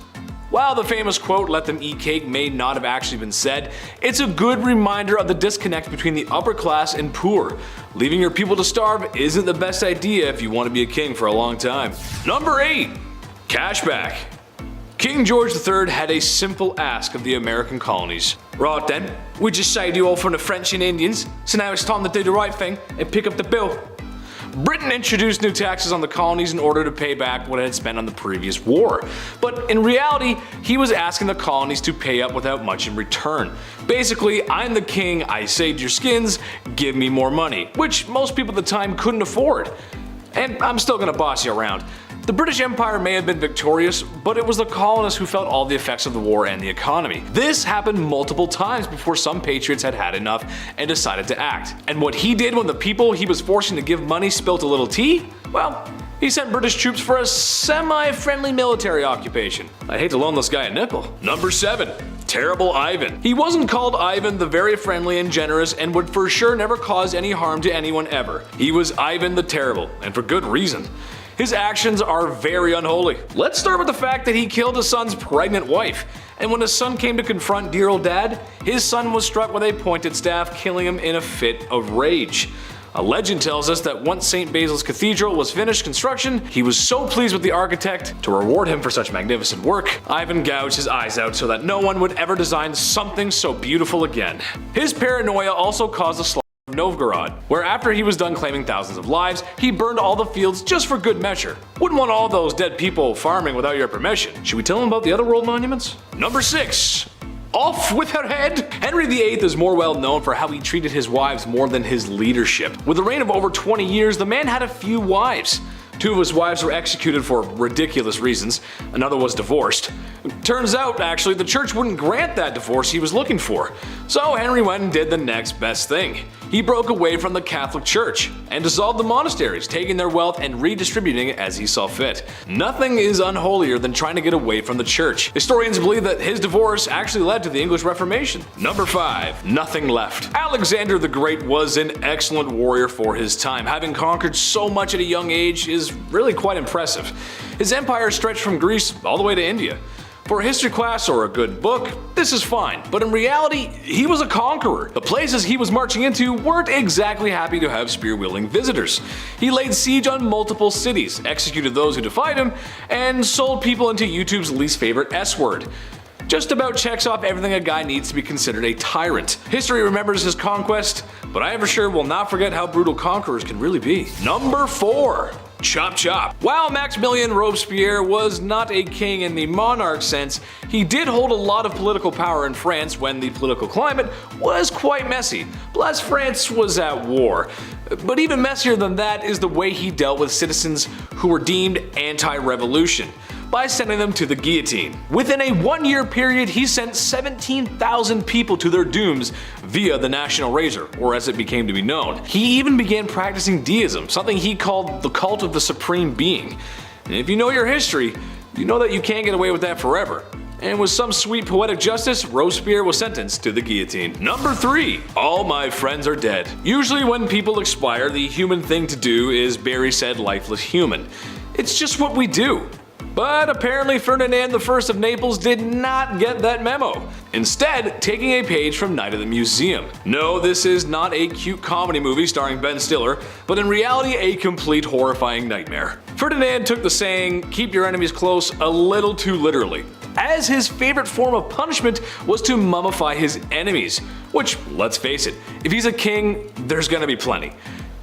Speaker 4: While the famous quote, "let them eat cake," may not have actually been said, it's a good reminder of the disconnect between the upper class and poor. Leaving your people to starve isn't the best idea if you want to be a king for a long time. Number 8. Cashback. King George III had a simple ask of the American colonies. Right then, we just saved you all from the French and Indians, so now it's time to do the right thing and pick up the bill. Britain introduced new taxes on the colonies in order to pay back what it had spent on the previous war. But in reality, he was asking the colonies to pay up without much in return. Basically, I'm the king, I saved your skins, give me more money, which most people at the time couldn't afford. And I'm still gonna boss you around. The British Empire may have been victorious, but it was the colonists who felt all the effects of the war and the economy. This happened multiple times before some patriots had had enough and decided to act. And what he did when the people he was forcing to give money spilt a little tea? Well, he sent British troops for a semi-friendly military occupation. I'd hate to loan this guy a nickel. Number 7. Terrible Ivan. He wasn't called Ivan the very friendly and generous and would for sure never cause any harm to anyone ever. He was Ivan the Terrible, and for good reason. His actions are very unholy. Let's start with the fact that he killed his son's pregnant wife. And when his son came to confront dear old dad, his son was struck with a pointed staff, killing him in a fit of rage. A legend tells us that once St. Basil's Cathedral was finished construction, he was so pleased with the architect, to reward him for such magnificent work, Ivan gouged his eyes out so that no one would ever design something so beautiful again. His paranoia also caused a slaughter of Novgorod, where after he was done claiming thousands of lives, he burned all the fields just for good measure. Wouldn't want all those dead people farming without your permission. Should we tell him about the other world monuments? Number 6. Off with her head! Henry VIII is more well known for how he treated his wives more than his leadership. With a reign of over 20 years, the man had a few wives. 2 of his wives were executed for ridiculous reasons, another was divorced. Turns out, actually, the church wouldn't grant that divorce he was looking for. So Henry went and did the next best thing. He broke away from the Catholic Church and dissolved the monasteries, taking their wealth and redistributing it as he saw fit. Nothing is unholier than trying to get away from the church. Historians believe that his divorce actually led to the English Reformation. Number 5. Nothing left. Alexander the Great was an excellent warrior for his time. Having conquered so much at a young age is really quite impressive. His empire stretched from Greece all the way to India. For a history class or a good book, this is fine, but in reality, he was a conqueror. The places he was marching into weren't exactly happy to have spear-wielding visitors. He laid siege on multiple cities, executed those who defied him, and sold people into YouTube's least favorite S-word. Just about checks off everything a guy needs to be considered a tyrant. History remembers his conquest, but I for sure will not forget how brutal conquerors can really be. Number 4. Chop chop. While Maximilien Robespierre was not a king in the monarch sense, he did hold a lot of political power in France when the political climate was quite messy. Plus, France was at war. But even messier than that is the way he dealt with citizens who were deemed anti-revolution, by sending them to the guillotine. Within a 1-year period, he sent 17,000 people to their dooms via the National Razor, or as it became to be known. He even began practicing deism, something he called the cult of the supreme being. And if you know your history, you know that you can't get away with that forever. And with some sweet poetic justice, Robespierre was sentenced to the guillotine. Number 3. All my friends are dead. Usually when people expire, the human thing to do is bury said lifeless human. It's just what we do. But apparently Ferdinand I of Naples did not get that memo, instead taking a page from Night at the Museum. No, this is not a cute comedy movie starring Ben Stiller, but in reality a complete horrifying nightmare. Ferdinand took the saying, "keep your enemies close," a little too literally. as his favorite form of punishment was to mummify his enemies. Which, let's face it, if he's a king, there's gonna be plenty.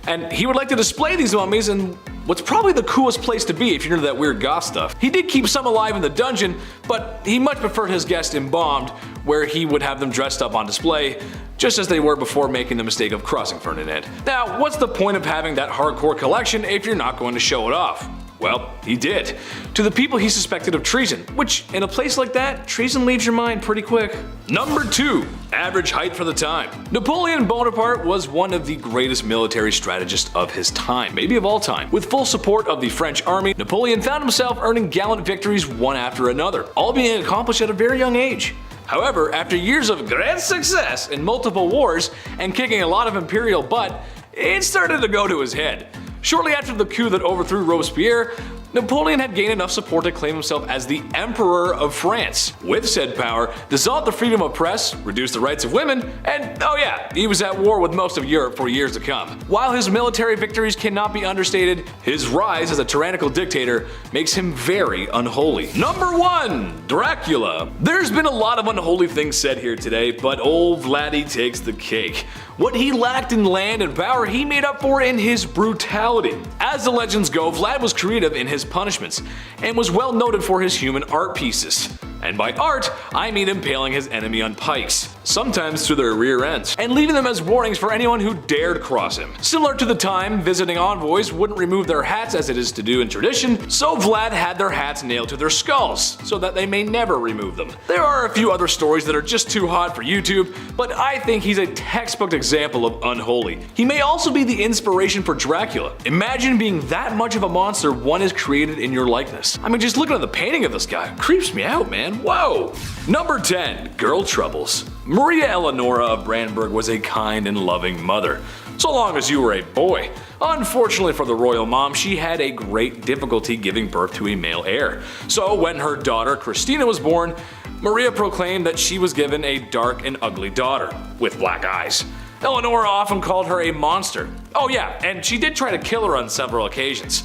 Speaker 4: And he would like to display these mummies in what's probably the coolest place to be if you're into that weird goth stuff. He did keep some alive in the dungeon, but he much preferred his guests embalmed, where he would have them dressed up on display, just as they were before making the mistake of crossing Ferdinand. Now, what's the point of having that hardcore collection if you're not going to show it off? Well, he did. To the people he suspected of treason, which, in a place like that, treason leaves your mind pretty quick. Number 2. Average height for the time. Napoleon Bonaparte was one of the greatest military strategists of his time, maybe of all time. With full support of the French army, Napoleon found himself earning gallant victories one after another, all being accomplished at a very young age. However, after years of great success in multiple wars and kicking a lot of imperial butt, it started to go to his head. Shortly after the coup that overthrew Robespierre, Napoleon had gained enough support to claim himself as the Emperor of France. With said power, dissolved the freedom of press, reduced the rights of women, and oh yeah, he was at war with most of Europe for years to come. While his military victories cannot be understated, his rise as a tyrannical dictator makes him very unholy. Number 1. Dracula. There's been a lot of unholy things said here today, but old Vladdy takes the cake. What he lacked in land and power, he made up for in his brutality. As the legends go, Vlad was creative in his punishments, and was well noted for his human art pieces. And by art, I mean impaling his enemy on pikes, sometimes through their rear ends, and leaving them as warnings for anyone who dared cross him. Similar to the time visiting envoys wouldn't remove their hats as it is to do in tradition, so Vlad had their hats nailed to their skulls, so that they may never remove them. There are a few other stories that are just too hot for YouTube, but I think he's a textbook example of unholy. He may also be the inspiration for Dracula. Imagine being that much of a monster one is created in your likeness. I mean, just looking at the painting of this guy, it creeps me out, man. Whoa! Number 10. Girl troubles. Maria Eleonora of Brandenburg was a kind and loving mother, so long as you were a boy. Unfortunately for the royal mom, she had a great difficulty giving birth to a male heir. So when her daughter Christina was born, Maria proclaimed that she was given a dark and ugly daughter, with black eyes. Eleonora often called her a monster. Oh yeah, and she did try to kill her on several occasions.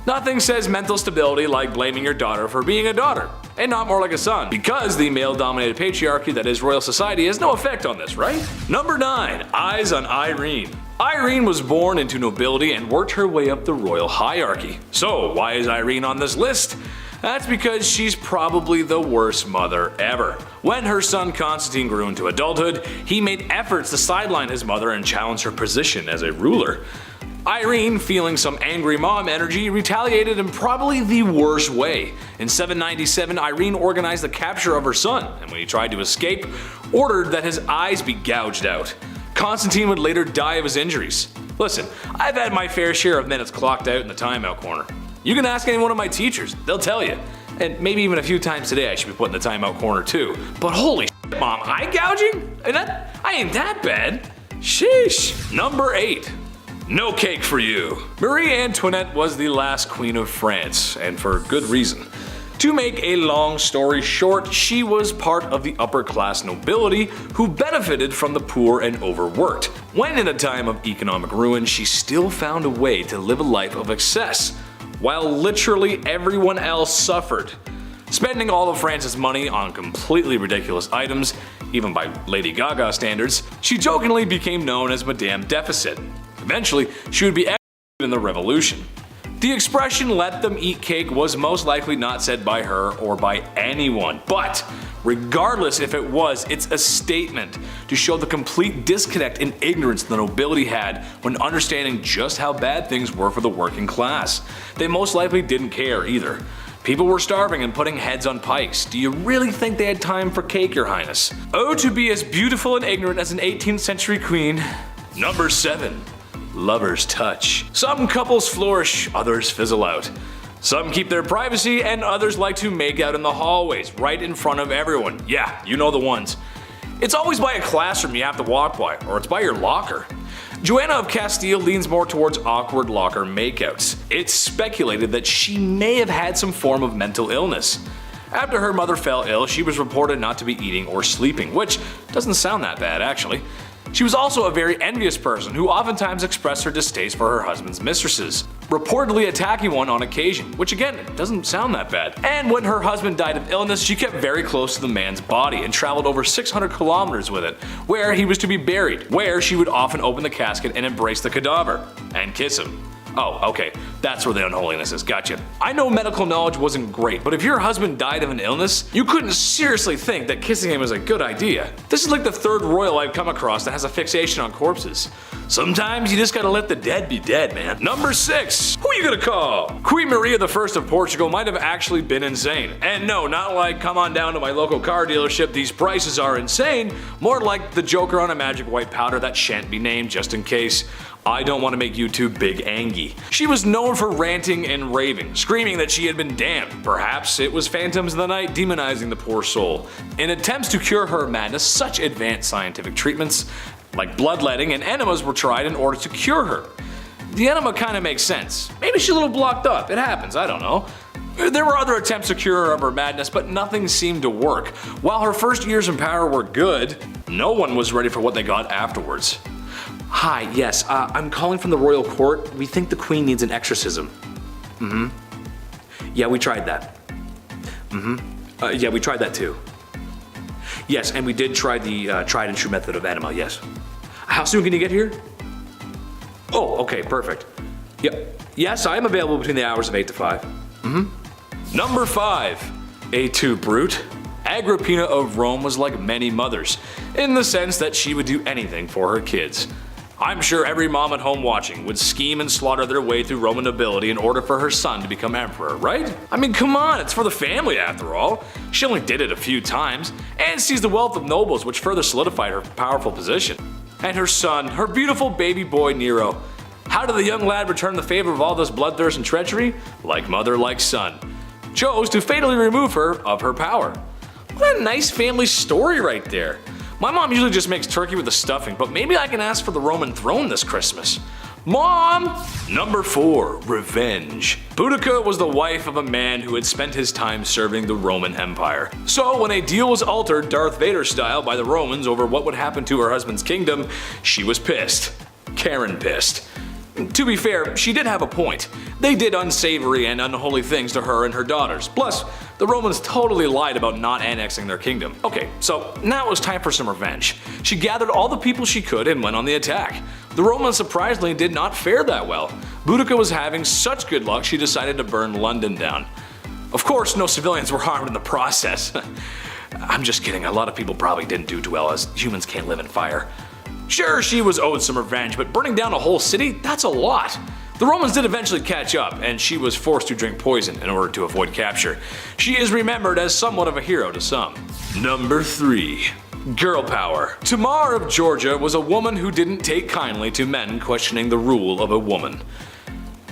Speaker 4: Nothing says mental stability like blaming your daughter for being a daughter, and not more like a son, because the male-dominated patriarchy that is royal society has no effect on this, right? Number 9. Eyes on Irene. Irene was born into nobility and worked her way up the royal hierarchy. So why is Irene on this list? That's because she's probably the worst mother ever. When her son Constantine grew into adulthood, he made efforts to sideline his mother and challenge her position as a ruler. Irene, feeling some angry mom energy, retaliated in probably the worst way. In 797, Irene organized the capture of her son, and when he tried to escape, ordered that his eyes be gouged out. Constantine would later die of his injuries. Listen, I've had my fair share of minutes clocked out in the timeout corner. You can ask any one of my teachers, they'll tell you. And maybe even a few times today I should be put in the timeout corner too. But holy shit, mom, eye gouging? I ain't that bad. Sheesh. Number 8. No cake for you. Marie Antoinette was the last queen of France, and for good reason. To make a long story short, she was part of the upper class nobility who benefited from the poor and overworked. When in a time of economic ruin, she still found a way to live a life of excess, while literally everyone else suffered. Spending all of France's money on completely ridiculous items, even by Lady Gaga standards, she jokingly became known as Madame Deficit. Eventually, she would be executed in the revolution. The expression "let them eat cake" was most likely not said by her or by anyone, but regardless if it was, it's a statement to show the complete disconnect and ignorance the nobility had when understanding just how bad things were for the working class. They most likely didn't care either. People were starving and putting heads on pikes. Do you really think they had time for cake, your highness? Oh, to be as beautiful and ignorant as an 18th century queen. Number 7. Lover's touch. Some couples flourish, others fizzle out. Some keep their privacy, and others like to make out in the hallways, right in front of everyone. Yeah, you know the ones. It's always by a classroom you have to walk by, or it's by your locker. Joanna of Castile leans more towards awkward locker makeouts. It's speculated that she may have had some form of mental illness. After her mother fell ill, she was reported not to be eating or sleeping, which doesn't sound that bad actually. She was also a very envious person who oftentimes expressed her distaste for her husband's mistresses, reportedly attacking one on occasion, which again, doesn't sound that bad. And when her husband died of illness, she kept very close to the man's body and traveled over 600 kilometers with it, where he was to be buried, where she would often open the casket and embrace the cadaver, and kiss him. Oh, okay, that's where the unholiness is, gotcha. I know medical knowledge wasn't great, but if your husband died of an illness, you couldn't seriously think that kissing him was a good idea. This is like the third royal I've come across that has a fixation on corpses. Sometimes you just gotta let the dead be dead, man. Number 6, who are you gonna call? Queen Maria I of Portugal might have actually been insane. And no, not like come on down to my local car dealership, these prices are insane. More like the Joker on a magic white powder that shan't be named just in case. I don't want to make you too big angy. She was known for ranting and raving, screaming that she had been damned. Perhaps it was phantoms in the night demonizing the poor soul. In attempts to cure her madness, such advanced scientific treatments like bloodletting and enemas were tried in order to cure her. The enema kinda makes sense. Maybe she's a little blocked up, it happens, I don't know. There were other attempts to cure her of her madness, but nothing seemed to work. While her first years in power were good, no one was ready for what they got afterwards. Hi, yes, I'm calling from the royal court. We think the queen needs an exorcism. Yeah, we tried that. Yeah, we tried that too. Yes, and we did try the tried and true method of enema, yes. How soon can you get here? Oh, okay, perfect. Yep. Yes, I am available between the hours of 8 to 5. Number 5, A2 Brute. Agripina of Rome was like many mothers, in the sense that she would do anything for her kids. I'm sure every mom at home watching would scheme and slaughter their way through Roman nobility in order for her son to become emperor, right? I mean, come on, it's for the family after all. She only did it a few times, and seized the wealth of nobles, which further solidified her powerful position. And her son, her beautiful baby boy Nero. How did the young lad return the favor of all this bloodthirst and treachery? Like mother, like son. Chose to fatally remove her of her power. What a nice family story right there. My mom usually just makes turkey with the stuffing, but maybe I can ask for the Roman throne this Christmas. Mom! Number 4, Revenge. Boudica was the wife of a man who had spent his time serving the Roman Empire. So when a deal was altered Darth Vader style by the Romans over what would happen to her husband's kingdom, she was pissed. Karen pissed. To be fair, she did have a point. They did unsavory and unholy things to her and her daughters. Plus, the Romans totally lied about not annexing their kingdom. Okay, so now it was time for some revenge. She gathered all the people she could and went on the attack. The Romans surprisingly did not fare that well. Boudica was having such good luck she decided to burn London down. Of course, no civilians were harmed in the process. I'm just kidding, a lot of people probably didn't do too well as humans can't live in fire. Sure, she was owed some revenge, but burning down a whole city? That's a lot. The Romans did eventually catch up, and she was forced to drink poison in order to avoid capture. She is remembered as somewhat of a hero to some. Number 3. Girl power. Tamar of Georgia was a woman who didn't take kindly to men questioning the rule of a woman,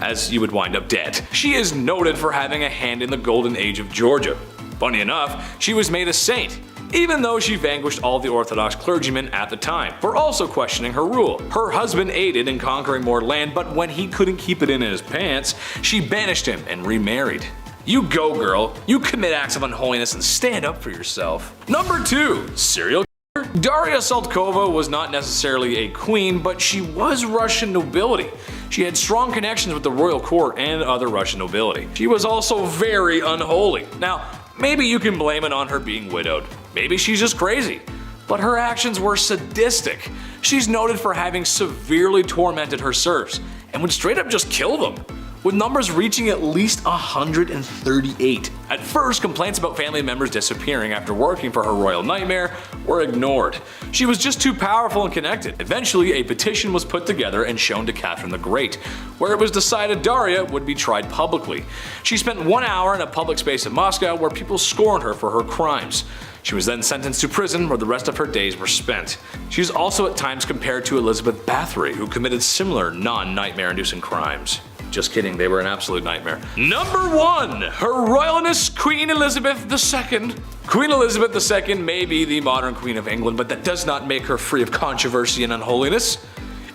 Speaker 4: as you would wind up dead. She is noted for having a hand in the golden age of Georgia. Funny enough, she was made a saint, even though she vanquished all the Orthodox clergymen at the time for also questioning her rule. Her husband aided in conquering more land, but when he couldn't keep it in his pants, she banished him and remarried. You go, girl. You commit acts of unholiness and stand up for yourself. Number 2, serial killer. Daria Saltkova was not necessarily a queen, but she was Russian nobility. She had strong connections with the royal court and other Russian nobility. She was also very unholy. Now, maybe you can blame it on her being widowed. Maybe she's just crazy. But her actions were sadistic. She's noted for having severely tormented her serfs and would straight up just kill them, with numbers reaching at least 138. At first, complaints about family members disappearing after working for her royal nightmare were ignored. She was just too powerful and connected. Eventually, a petition was put together and shown to Catherine the Great, where it was decided Daria would be tried publicly. She spent 1 hour in a public space in Moscow where people scorned her for her crimes. She was then sentenced to prison where the rest of her days were spent. She is also at times compared to Elizabeth Bathory, who committed similar non-nightmare inducing crimes. Just kidding, they were an absolute nightmare. Number 1, Her Royalness Queen Elizabeth II. Queen Elizabeth II may be the modern Queen of England, but that does not make her free of controversy and unholiness.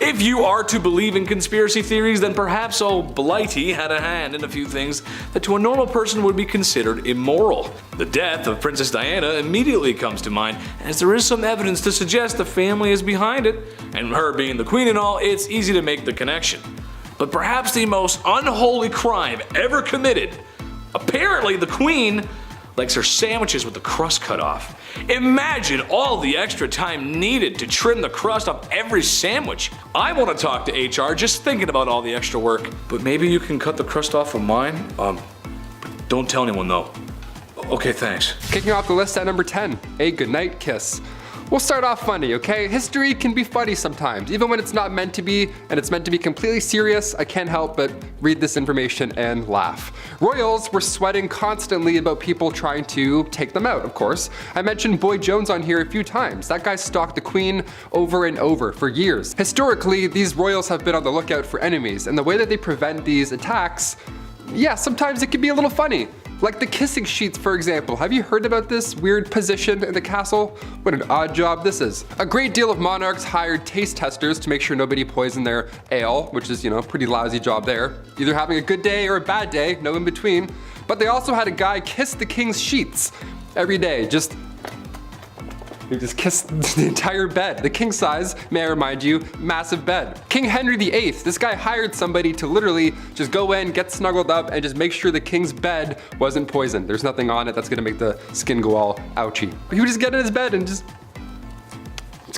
Speaker 4: If you are to believe in conspiracy theories, then perhaps old Blighty had a hand in a few things that to a normal person would be considered immoral. The death of Princess Diana immediately comes to mind, as there is some evidence to suggest the family is behind it, and her being the queen and all, it's easy to make the connection. But perhaps the most unholy crime ever committed, apparently the queen likes her sandwiches with the crust cut off. Imagine all the extra time needed to trim the crust off every sandwich. I want to talk to HR just thinking about all the extra work. But maybe you can cut the crust off of mine? But don't tell anyone though. Okay, thanks.
Speaker 3: Kicking off the list at number 10, a goodnight kiss. We'll start off funny, okay? History can be funny sometimes, even when it's not meant to be, and it's meant to be completely serious. I can't help but read this information and laugh. Royals were sweating constantly about people trying to take them out, of course. I mentioned Boy Jones on here a few times. That guy stalked the queen over and over for years. Historically, these royals have been on the lookout for enemies, and the way that they prevent these attacks, yeah, sometimes it can be a little funny. Like the kissing sheets, for example. Have you heard about this weird position in the castle? What an odd job this is. A great deal of monarchs hired taste testers to make sure nobody poisoned their ale, which is, pretty lousy job there. Either having a good day or a bad day, no in between. But they also had a guy kiss the king's sheets every day, He just kissed the entire bed. The king size, may I remind you, massive bed. King Henry VIII, this guy hired somebody to literally just go in, get snuggled up, and just make sure the king's bed wasn't poisoned. There's nothing on it that's gonna make the skin go all ouchy. But he would just get in his bed and just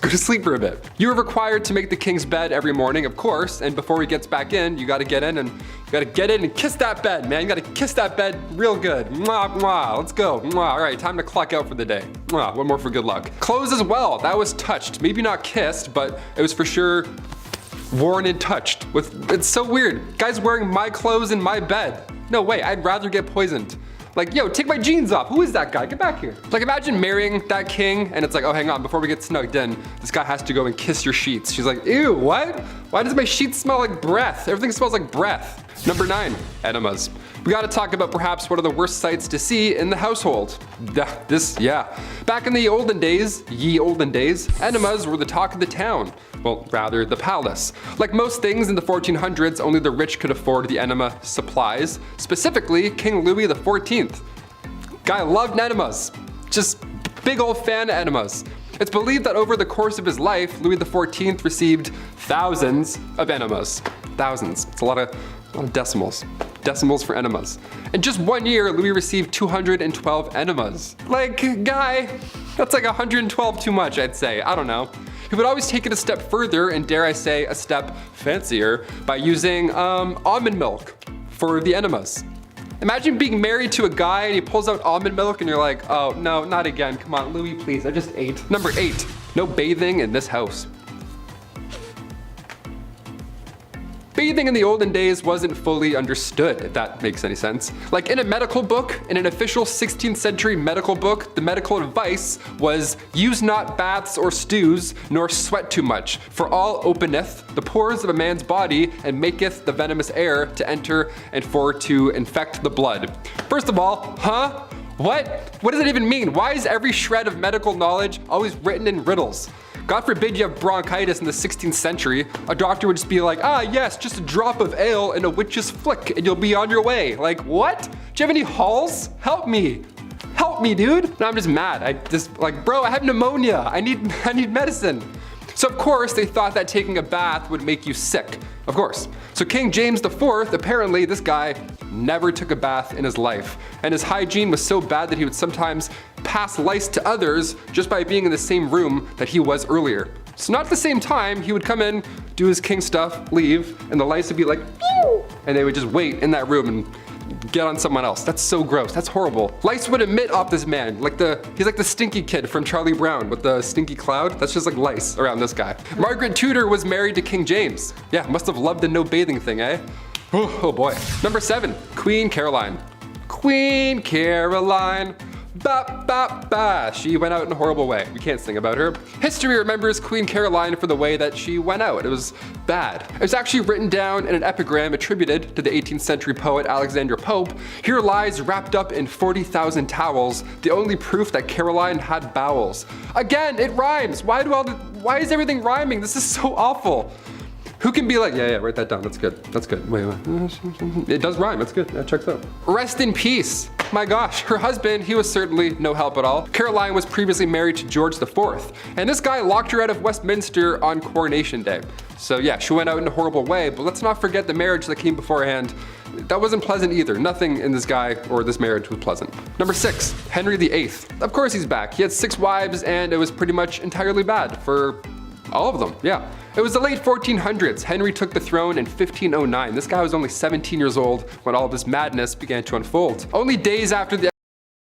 Speaker 3: go to sleep for a bit. You are required to make the king's bed every morning, of course, and before he gets back in, you gotta get in and kiss that bed, man. You gotta kiss that bed real good. Mwah, mwah, let's go. Mwah. All right, time to clock out for the day. Mwah, one more for good luck. Clothes as well, that was touched. Maybe not kissed, but it was for sure worn and touched. It's so weird. Guys wearing my clothes in my bed. No way, I'd rather get poisoned. Like, yo, take my jeans off. Who is that guy? Get back here. Like, imagine marrying that king and it's like, oh, hang on, before we get snugged in, this guy has to go and kiss your sheets. She's like, ew, what? Why does my sheets smell like breath? Everything smells like breath. Number 9, enemas. We gotta talk about perhaps one of the worst sights to see in the household. Back in the olden days, enemas were the talk of the town. Well, rather, the palace. Like most things in the 1400s, only the rich could afford the enema supplies. Specifically, King Louis XIV. Guy loved enemas. Just big old fan of enemas. It's believed that over the course of his life, Louis XIV received thousands of enemas. Thousands. It's a lot of decimals. Decimals for enemas. In just 1 year, Louis received 212 enemas. Like, guy, that's like 112 too much, I'd say. I don't know. He would always take it a step further, and dare I say, a step fancier, by using almond milk for the enemas. Imagine being married to a guy and he pulls out almond milk and you're like, oh no, not again. Come on, Louis, please, I just ate. Number 8, no bathing in this house. Bathing in the olden days wasn't fully understood, if that makes any sense. Like in a medical book, in an official 16th century medical book, the medical advice was, use not baths or stews, nor sweat too much, for all openeth the pores of a man's body, and maketh the venomous air to enter and for to infect the blood. First of all, huh? What? What does it even mean? Why is every shred of medical knowledge always written in riddles? God forbid you have bronchitis in the 16th century. A doctor would just be like, ah yes, just a drop of ale and a witch's flick and you'll be on your way. Like, what? Do you have any halls? Help me. Help me, dude. No, I'm just mad. Bro, I have pneumonia. I need medicine. So of course, they thought that taking a bath would make you sick. Of course. So King James IV, apparently this guy never took a bath in his life. And his hygiene was so bad that he would sometimes pass lice to others just by being in the same room that he was earlier. So not at the same time, he would come in, do his king stuff, leave, and the lice would be like, pew! And they would just wait in that room and get on someone else. That's so gross. That's horrible. Lice would emit off this man. He's like the stinky kid from Charlie Brown with the stinky cloud. That's just like lice around this guy. Margaret Tudor was married to King James. Yeah, must have loved the no bathing thing, eh? Oh boy. Number 7, Queen Caroline. Queen Caroline. Ba ba ba. She went out in a horrible way. We can't sing about her. History remembers Queen Caroline for the way that she went out. It was bad. It was actually written down in an epigram attributed to the 18th century poet Alexander Pope. Here lies wrapped up in 40,000 towels, the only proof that Caroline had bowels. Again, it rhymes. Why is everything rhyming? This is so awful. Who can be like, yeah, write that down, that's good, that's good. Wait. It does rhyme, that's good, that checks out. Rest in peace. My gosh, her husband, he was certainly no help at all. Caroline was previously married to George IV, and this guy locked her out of Westminster on Coronation Day. So yeah, she went out in a horrible way, but let's not forget the marriage that came beforehand. That wasn't pleasant either. Nothing in this guy or this marriage was pleasant. Number 6, Henry VIII. Of course he's back. He had 6 wives and it was pretty much entirely bad for all of them, yeah. It was the late 1400s. Henry took the throne in 1509. This guy was only 17 years old when all of this madness began to unfold. Only days after the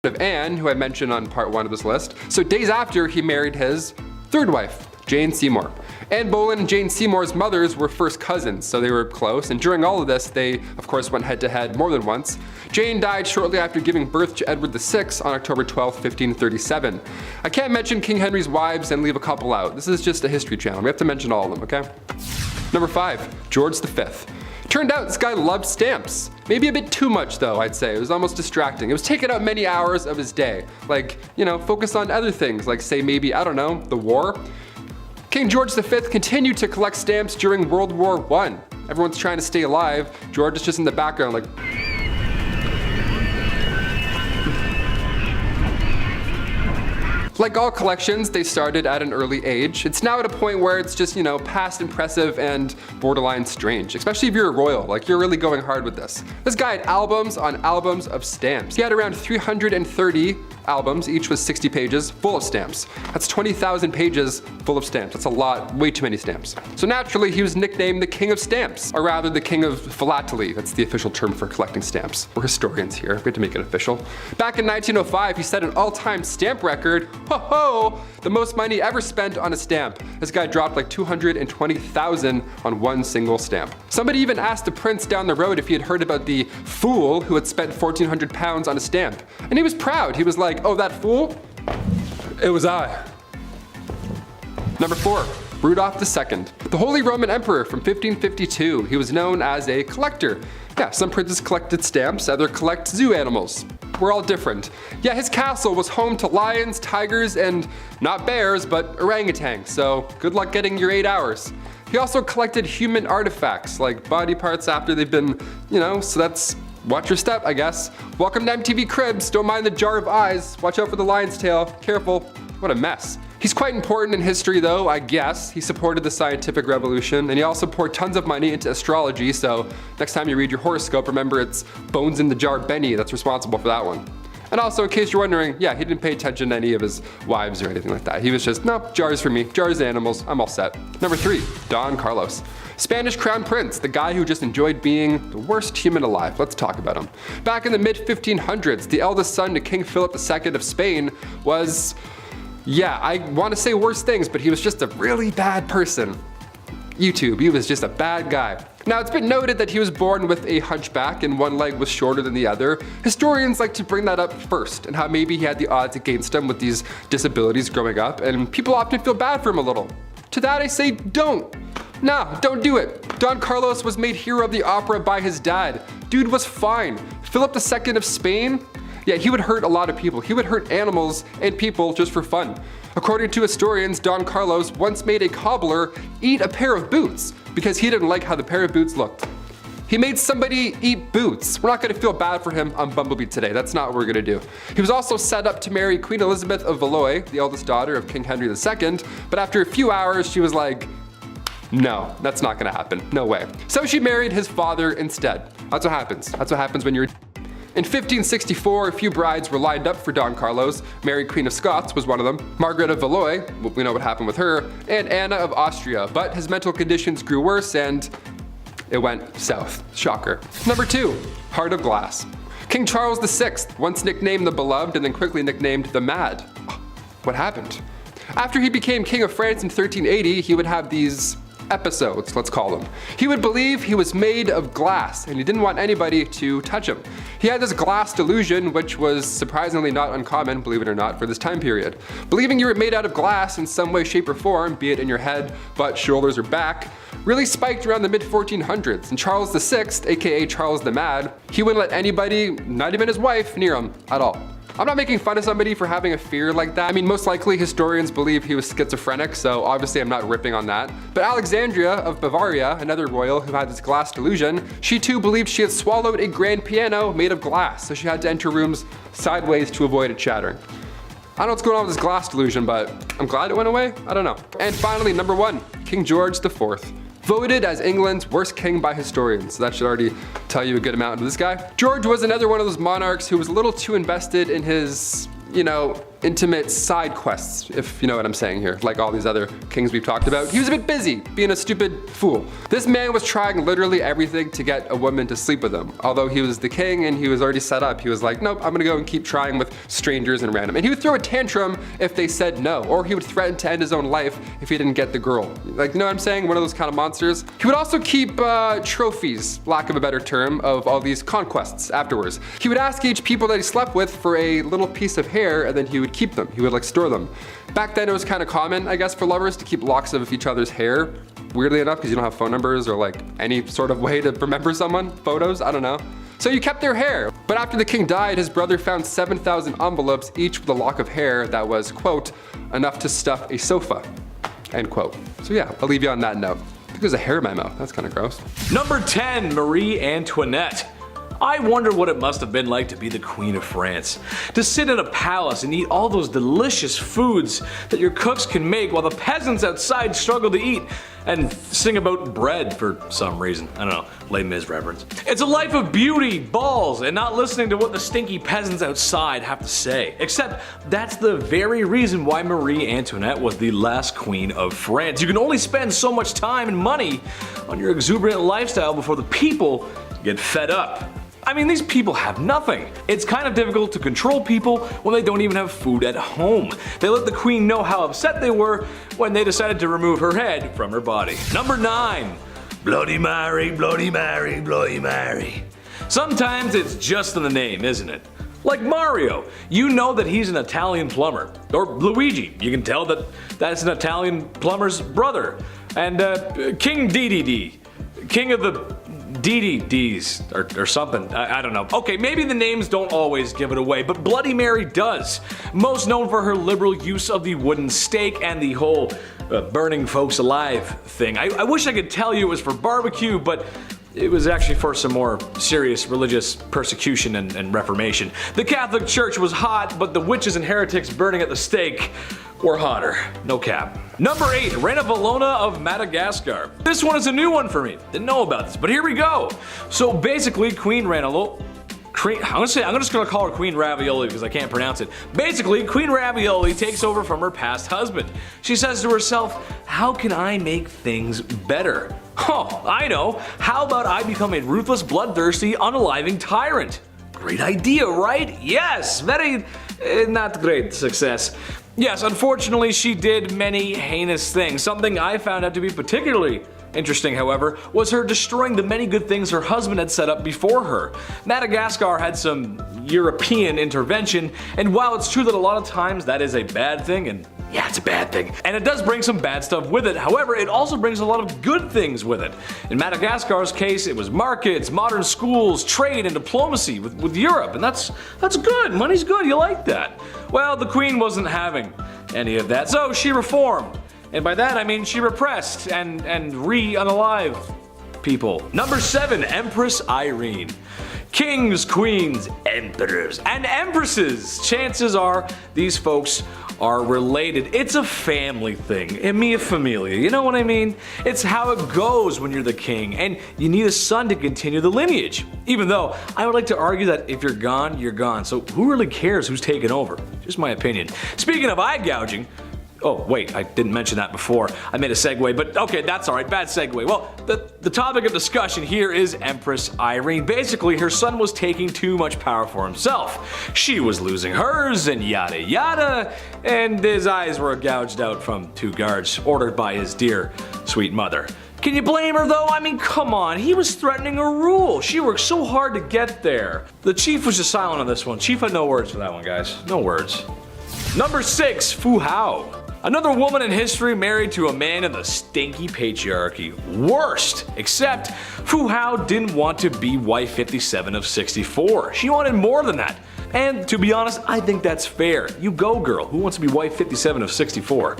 Speaker 3: of Anne, who I mentioned on part 1 of this list. So days after, he married his 3rd wife, Jane Seymour. Anne Boleyn and Jane Seymour's mothers were first cousins, so they were close, and during all of this, they of course went head to head more than once. Jane died shortly after giving birth to Edward VI on October 12, 1537. I can't mention King Henry's wives and leave a couple out. This is just a history channel. We have to mention all of them, okay? Number 5, George V. Turned out this guy loved stamps. Maybe a bit too much though, I'd say. It was almost distracting. It was taking up many hours of his day. Like, you know, focus on other things, like say maybe, I don't know, the war. King George V continued to collect stamps during World War I. Everyone's trying to stay alive. George is just in the background like, like all collections, they started at an early age. It's now at a point where it's just, you know, past impressive and borderline strange, especially if you're a royal, like you're really going hard with this. This guy had albums on albums of stamps. He had around 330 albums, each was 60 pages, full of stamps. That's 20,000 pages full of stamps. That's a lot, way too many stamps. So naturally, he was nicknamed the King of Stamps, or rather the King of Philately. That's the official term for collecting stamps. We're historians here, we have to make it official. Back in 1905, he set an all-time stamp record. Ho-ho! The most money ever spent on a stamp. This guy dropped like 220,000 on one single stamp. Somebody even asked the prince down the road if he had heard about the fool who had spent 1,400 pounds on a stamp. And he was proud. He was like, oh, that fool? It was I. Number 4, Rudolph II. The Holy Roman Emperor from 1552. He was known as a collector. Yeah, some princes collected stamps, others collect zoo animals. We're all different. Yeah, his castle was home to lions, tigers, and not bears, but orangutans, so good luck getting your 8 hours. He also collected human artifacts, like body parts after they've been, you know, so that's watch your step, I guess. Welcome to MTV Cribs, don't mind the jar of eyes. Watch out for the lion's tail, careful. What a mess. He's quite important in history though, I guess. He supported the scientific revolution, and he also poured tons of money into astrology, so next time you read your horoscope, remember it's Bones in the Jar Benny that's responsible for that one. And also, in case you're wondering, yeah, he didn't pay attention to any of his wives or anything like that. He was just, no, jars for me, jars animals, I'm all set. Number 3, Don Carlos. Spanish Crown Prince, the guy who just enjoyed being the worst human alive. Let's talk about him. Back in the mid-1500s, the eldest son to King Philip II of Spain was, yeah, I want to say worse things, but he was just a really bad person. YouTube, he was just a bad guy. Now, it's been noted that he was born with a hunchback and one leg was shorter than the other. Historians like to bring that up first, and how maybe he had the odds against him with these disabilities growing up, and people often feel bad for him a little. To that I say, don't. Nah, don't do it. Don Carlos was made hero of the opera by his dad. Dude was fine. Philip II of Spain? Yeah, he would hurt a lot of people. He would hurt animals and people just for fun. According to historians, Don Carlos once made a cobbler eat a pair of boots because he didn't like how the pair of boots looked. He made somebody eat boots. We're not gonna feel bad for him on BumbleBee today. That's not what we're gonna do. He was also set up to marry Queen Elizabeth of Valois, the eldest daughter of King Henry II, but after a few hours, she was like, no, that's not gonna happen, no way. So she married his father instead. That's what happens. That's what happens when you're In 1564, a few brides were lined up for Don Carlos. Mary, Queen of Scots, was one of them. Margaret of Valois, we know what happened with her, and Anna of Austria. But his mental conditions grew worse and it went south. Shocker. Number 2, Heart of Glass. King Charles VI, once nicknamed the Beloved and then quickly nicknamed the Mad. What happened? After he became King of France in 1380, he would have these episodes, let's call them. He would believe he was made of glass and he didn't want anybody to touch him. He had this glass delusion, which was surprisingly not uncommon, believe it or not, for this time period. Believing you were made out of glass in some way, shape, or form, be it in your head, butt, shoulders, or back, really spiked around the mid-1400s. And Charles VI, aka Charles the Mad, he wouldn't let anybody, not even his wife, near him at all. I'm not making fun of somebody for having a fear like that. I mean, most likely historians believe he was schizophrenic, so obviously I'm not ripping on that. But Alexandria of Bavaria, another royal who had this glass delusion, she too believed she had swallowed a grand piano made of glass, so she had to enter rooms sideways to avoid it shattering. I don't know what's going on with this glass delusion, but I'm glad it went away. I don't know. And finally, number 1, King George IV. Voted as England's worst king by historians. So that should already tell you a good amount of this guy. George was another one of those monarchs who was a little too invested in his, intimate side quests, if you know what I'm saying here, like all these other kings we've talked about. He was a bit busy, being a stupid fool. This man was trying literally everything to get a woman to sleep with him. Although he was the king and he was already set up, he was like, nope, I'm gonna go and keep trying with strangers and random. And he would throw a tantrum if they said no, or he would threaten to end his own life if he didn't get the girl. Like, you know what I'm saying? One of those kind of monsters. He would also keep trophies, lack of a better term, of all these conquests afterwards. He would ask each people that he slept with for a little piece of hair, and then he would keep them. He would like store them. Back then it was kind of common, I guess, for lovers to keep locks of each other's hair. Weirdly enough, because you don't have phone numbers or like any sort of way to remember someone, photos, I don't know. So you kept their hair. But after the king died, his brother found 7,000 envelopes, each with a lock of hair that was, quote, enough to stuff a sofa, end quote. So yeah, I'll leave you on that note. I think there's a hair in my mouth. That's kind of gross.
Speaker 4: Number 10, Marie Antoinette. I wonder what it must have been like to be the Queen of France. To sit in a palace and eat all those delicious foods that your cooks can make while the peasants outside struggle to eat and sing about bread for some reason. I don't know, Les Mis reference. It's a life of beauty, balls, and not listening to what the stinky peasants outside have to say. Except that's the very reason why Marie Antoinette was the last queen of France. You can only spend so much time and money on your exuberant lifestyle before the people get fed up. I mean, these people have nothing. It's kind of difficult to control people when they don't even have food at home. They let the queen know how upset they were when they decided to remove her head from her body. Number 9, Bloody Mary, Bloody Mary, Bloody Mary. Sometimes it's just in the name, isn't it? Like Mario, you know that he's an Italian plumber. Or Luigi, you can tell that that's an Italian plumber's brother. And King Dedede, king of the DDDs or something. I don't know. Okay, maybe the names don't always give it away, but Bloody Mary does. Most known for her liberal use of the wooden stake and the whole burning folks alive thing. I wish I could tell you it was for barbecue, but it was actually for some more serious religious persecution and reformation. The Catholic Church was hot, but the witches and heretics burning at the stake were hotter. No cap. Number 8, Reina Valona of Madagascar. This one is a new one for me. Didn't know about this, but here we go. So basically, Queen Ravioli. I'm just gonna call her Queen Ravioli because I can't pronounce it. Basically, Queen Ravioli takes over from her past husband. She says to herself, how can I make things better? Oh, I know. How about I become a ruthless, bloodthirsty, unaliving tyrant? Great idea, right? Yes, very not great success. Yes, unfortunately she did many heinous things. Something I found out to be particularly interesting, however, was her destroying the many good things her husband had set up before her. Madagascar had some European intervention, and while it's true that a lot of times that is a bad thing, and yeah, it's a bad thing, and it does bring some bad stuff with it, however, it also brings a lot of good things with it. In Madagascar's case, it was markets, modern schools, trade, and diplomacy with Europe, and that's good. Money's good, you like that. Well, the queen wasn't having any of that, so she reformed. And by that I mean she repressed and unalived people. Number 7, Empress Irene. Kings, queens, emperors, and empresses. Chances are these folks are related. It's a family thing. And mia familia, you know what I mean? It's how it goes when you're the king, and you need a son to continue the lineage. Even though I would like to argue that if you're gone, you're gone. So who really cares who's taken over? Just my opinion. Speaking of eye gouging, oh wait, I didn't mention that before. I made a segue, but okay, that's alright, bad segue. Well, the topic of discussion here is Empress Irene. Basically, her son was taking too much power for himself. She was losing hers, and yada yada, and his eyes were gouged out from 2 guards ordered by his dear, sweet mother. Can you blame her though? I mean, come on, he was threatening her rule. She worked so hard to get there. The chief was just silent on this one. Chief had no words for that one, guys. No words. Number 6, Fu Hao. Another woman in history married to a man in the stinky patriarchy. Worst! Except Fu Hao didn't want to be wife 57 of 64. She wanted more than that. And to be honest, I think that's fair. You go, girl. Who wants to be wife 57 of 64?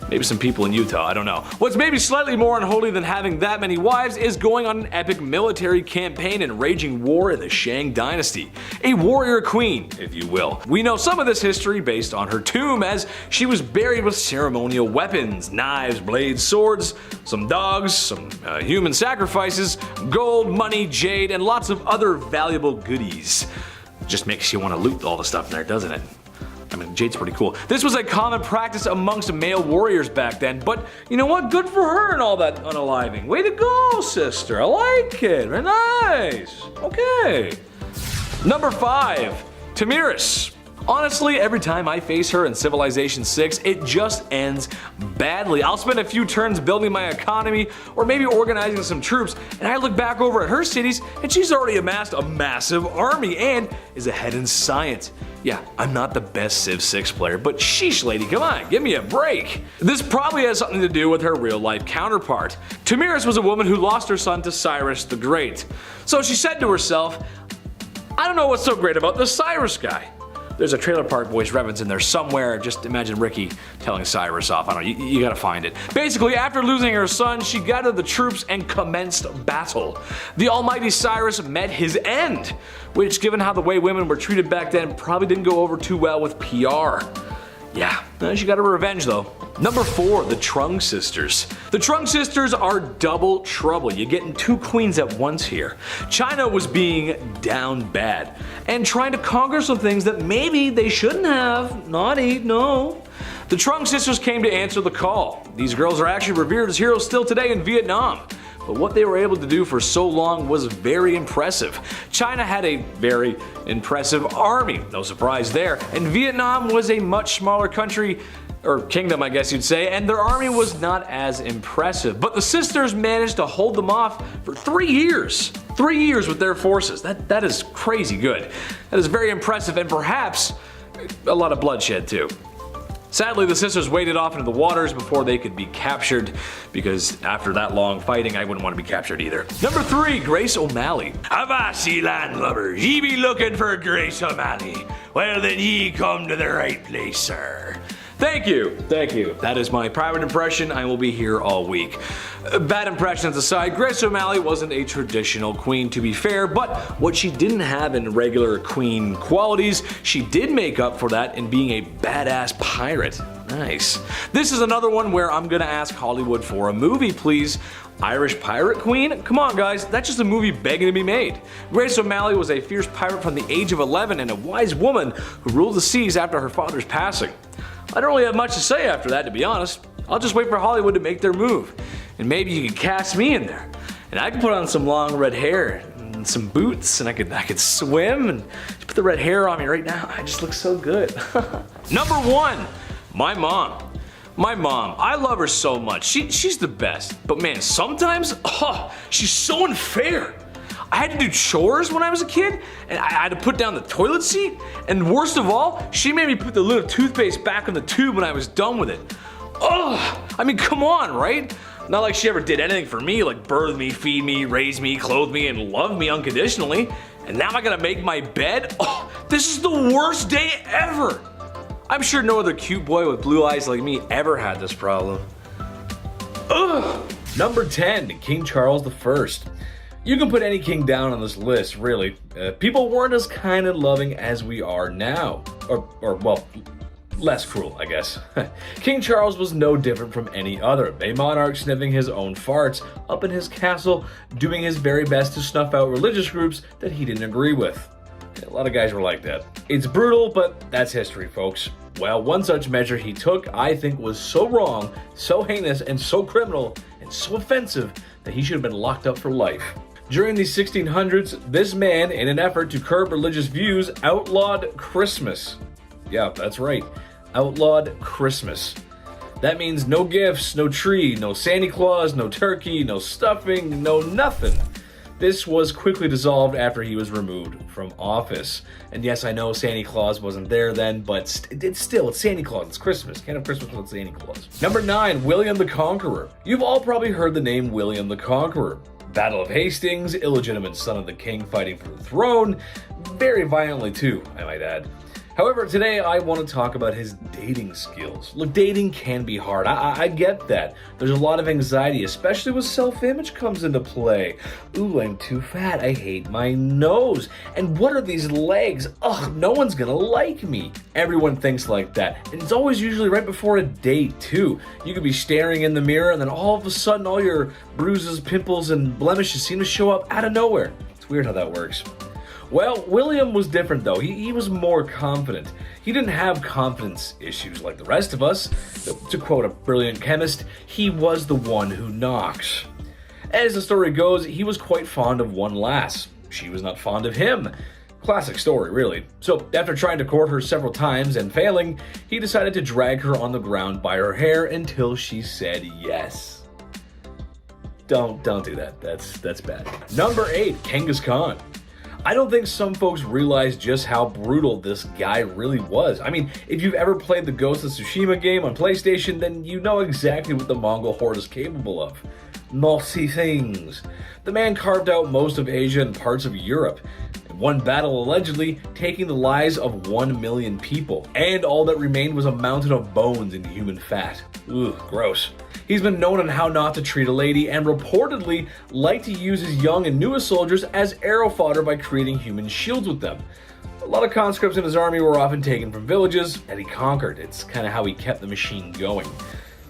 Speaker 4: Maybe some people in Utah, I don't know. What's maybe slightly more unholy than having that many wives is going on an epic military campaign and raging war in the Shang dynasty. A warrior queen, if you will. We know some of this history based on her tomb, as she was buried with ceremonial weapons, knives, blades, swords, some dogs, some human sacrifices, gold, money, jade, and lots of other valuable goodies. Just makes you want to loot all the stuff in there, doesn't it? I mean, jade's pretty cool. This was a common practice amongst male warriors back then, but you know what? Good for her and all that unaliving. Way to go, sister. I like it. Very nice. Okay. Number 5, Tamiris. Honestly, every time I face her in Civilization 6, it just ends badly. I'll spend a few turns building my economy or maybe organizing some troops, and I look back over at her cities and she's already amassed a massive army and is ahead in science. Yeah, I'm not the best Civ 6 player, but sheesh lady, come on, give me a break. This probably has something to do with her real life counterpart. Tamiris was a woman who lost her son to Cyrus the Great. So she said to herself, I don't know what's so great about this Cyrus guy. There's a Trailer Park Boys reference in there somewhere. Just imagine Ricky telling Cyrus off. I don't know, you gotta find it. Basically, after losing her son, she gathered the troops and commenced battle. The almighty Cyrus met his end, which, given how the way women were treated back then, probably didn't go over too well with PR. Yeah, she got her revenge though. Number 4, the Trung sisters. The Trung sisters are double trouble. You're getting 2 queens at once here. China was being down bad and trying to conquer some things that maybe they shouldn't have. Naughty, no. The Trung sisters came to answer the call. These girls are actually revered as heroes still today in Vietnam. But what they were able to do for so long was very impressive. China had a very impressive army, no surprise there, and Vietnam was a much smaller country, or kingdom I guess you'd say, and their army was not as impressive. But the sisters managed to hold them off for 3 years. 3 years with their forces. That is crazy good. That is very impressive, and perhaps a lot of bloodshed too. Sadly, the sisters waded off into the waters before they could be captured, because after that long fighting, I wouldn't want to be captured either. Number 3, Grace O'Malley. Avassi landlubbers, ye be looking for Grace O'Malley. Well then ye come to the right place, sir. Thank you, thank you. That is my private impression. I will be here all week. Bad impressions aside, Grace O'Malley wasn't a traditional queen, to be fair, but what she didn't have in regular queen qualities, she did make up for that in being a badass pirate. Nice. This is another one where I'm gonna ask Hollywood for a movie, please. Irish pirate queen? Come on guys, that's just a movie begging to be made. Grace O'Malley was a fierce pirate from the age of 11 and a wise woman who ruled the seas after her father's passing. I don't really have much to say after that, to be honest. I'll just wait for Hollywood to make their move. And maybe you can cast me in there. And I can put on some long red hair and some boots, and I could swim and just put the red hair on me right now. I just look so good. Number 1, my mom. My mom, I love her so much. She's the best. But man, sometimes, she's so unfair. I had to do chores when I was a kid, and I had to put down the toilet seat, and worst of all, she made me put the lid of toothpaste back in the tube when I was done with it. Ugh! I mean, come on, right? Not like she ever did anything for me, like birth me, feed me, raise me, clothe me, and love me unconditionally. And now I gotta make my bed? Oh, this is the worst day ever! I'm sure no other cute boy with blue eyes like me ever had this problem. Ugh! Number 10, King Charles I. You can put any king down on this list, really. People weren't as kind and loving as we are now. Or well, less cruel, I guess. King Charles was no different from any other, a monarch sniffing his own farts up in his castle, doing his very best to snuff out religious groups that he didn't agree with. A lot of guys were like that. It's brutal, but that's history, folks. Well, one such measure he took, I think, was so wrong, so heinous, and so criminal, and so offensive that he should have been locked up for life. During the 1600s, this man, in an effort to curb religious views, outlawed Christmas. Yeah, that's right. Outlawed Christmas. That means no gifts, no tree, no Santa Claus, no turkey, no stuffing, no nothing. This was quickly dissolved after he was removed from office. And yes, I know Santa Claus wasn't there then, but it's Santa Claus, it's Christmas. Can't have Christmas without Santa Claus. Number 9, William the Conqueror. You've all probably heard the name William the Conqueror. Battle of Hastings, illegitimate son of the king fighting for the throne, very violently too, I might add. However, today I want to talk about his dating skills. Look, dating can be hard. I get that. There's a lot of anxiety, especially when self-image comes into play. Ooh, I'm too fat. I hate my nose. And what are these legs? Ugh, no one's gonna like me. Everyone thinks like that. And it's always usually right before a date, too. You could be staring in the mirror and then all of a sudden all your bruises, pimples, and blemishes seem to show up out of nowhere. It's weird how that works. Well, William was different though. He was more confident. He didn't have confidence issues like the rest of us. To quote a brilliant chemist, he was the one who knocks. As the story goes, he was quite fond of one lass. She was not fond of him. Classic story, really. So, after trying to court her several times and failing, he decided to drag her on the ground by her hair until she said yes. Don't do that. That's bad. Number 8, Genghis Khan. I don't think some folks realize just how brutal this guy really was. I mean, if you've ever played the Ghost of Tsushima game on PlayStation, then you know exactly what the Mongol horde is capable of. Naughty things. The man carved out most of Asia and parts of Europe. In one battle, allegedly, taking the lives of 1 million people. And all that remained was a mountain of bones and human fat. Ugh, gross. He's been known on how not to treat a lady and reportedly liked to use his young and newest soldiers as arrow fodder by creating human shields with them. A lot of conscripts in his army were often taken from villages that he conquered. It's kind of how he kept the machine going.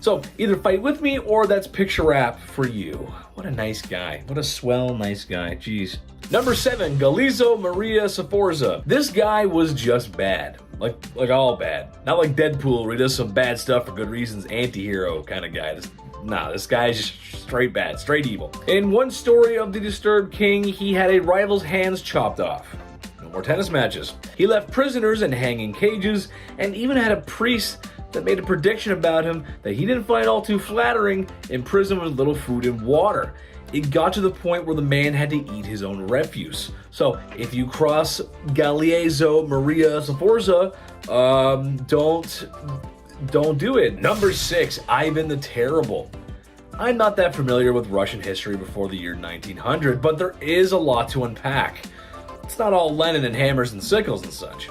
Speaker 4: So either fight with me or that's picture wrap for you. What a nice guy. What a swell nice guy. Jeez. Number 7, Galeazzo Maria Sforza. This guy was just bad. Like all bad. Not like Deadpool where he does some bad stuff for good reasons, anti-hero kind of guy. This guy's just straight bad, straight evil. In one story of the Disturbed King, he had a rival's hands chopped off. No more tennis matches. He left prisoners in hanging cages and even had a priest that made a prediction about him that he didn't find all too flattering in prison with little food and water. It got to the point where the man had to eat his own refuse. So if you cross Galeazzo Maria Sforza, don't do it. Number 6, Ivan the Terrible. I'm not that familiar with Russian history before the year 1900, but there is a lot to unpack. It's not all Lenin and hammers and sickles and such.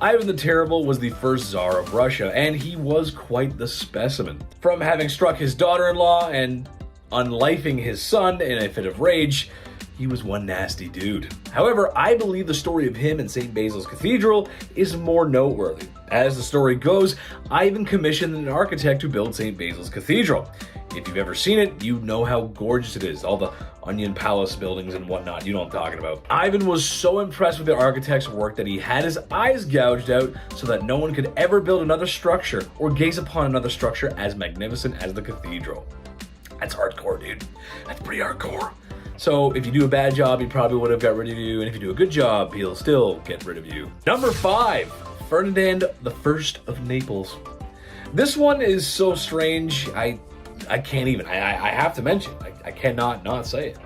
Speaker 4: Ivan the Terrible was the first Tsar of Russia, and he was quite the specimen. From having struck his daughter-in-law and unlifing his son in a fit of rage, he was one nasty dude. However, I believe the story of him in St. Basil's Cathedral is more noteworthy. As the story goes, Ivan commissioned an architect to build St. Basil's Cathedral. If you've ever seen it, you know how gorgeous it is. All the onion palace buildings and whatnot, you know what I'm talking about. Ivan was so impressed with the architect's work that he had his eyes gouged out so that no one could ever build another structure or gaze upon another structure as magnificent as the cathedral. That's hardcore, dude. That's pretty hardcore. So if you do a bad job, he probably would have got rid of you, and if you do a good job, he'll still get rid of you. Number 5, Ferdinand I of Naples. This one is so strange, I can't even. I have to mention. I cannot not say it.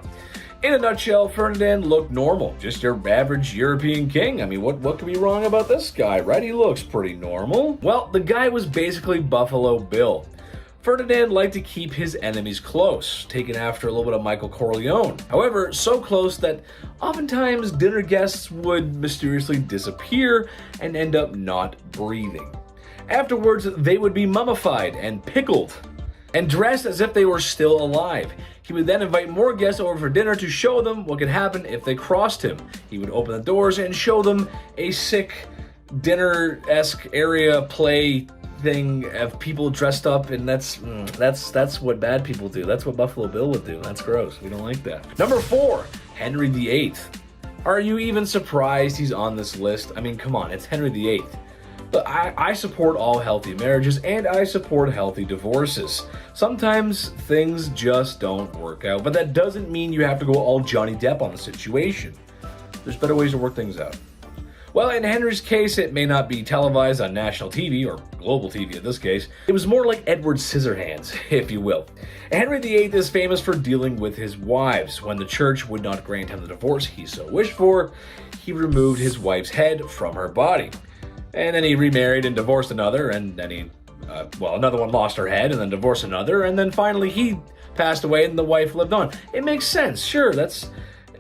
Speaker 4: In a nutshell, Ferdinand looked normal, just your average European king. I mean, what could be wrong about this guy, right? He looks pretty normal. Well, the guy was basically Buffalo Bill. Ferdinand liked to keep his enemies close, taken after a little bit of Michael Corleone. However, so close that oftentimes dinner guests would mysteriously disappear and end up not breathing. Afterwards, they would be mummified and pickled and dressed as if they were still alive. He would then invite more guests over for dinner to show them what could happen if they crossed him. He would open the doors and show them a sick dinner-esque area play thing of people dressed up, and that's what bad people do. That's what Buffalo Bill would do. That's gross. We don't like that. Number 4, Henry VIII. Are you even surprised he's on this list? I mean, come on, it's Henry VIII. But I support all healthy marriages and I support healthy divorces. Sometimes things just don't work out, but that doesn't mean you have to go all Johnny Depp on the situation. There's better ways to work things out. Well, in Henry's case, it may not be televised on national TV, or global TV in this case. It was more like Edward Scissorhands, if you will. Henry VIII is famous for dealing with his wives. When the church would not grant him the divorce he so wished for, he removed his wife's head from her body. And then he remarried and divorced another, and then another one lost her head and then divorced another, and then finally he passed away and the wife lived on. It makes sense, sure, that's...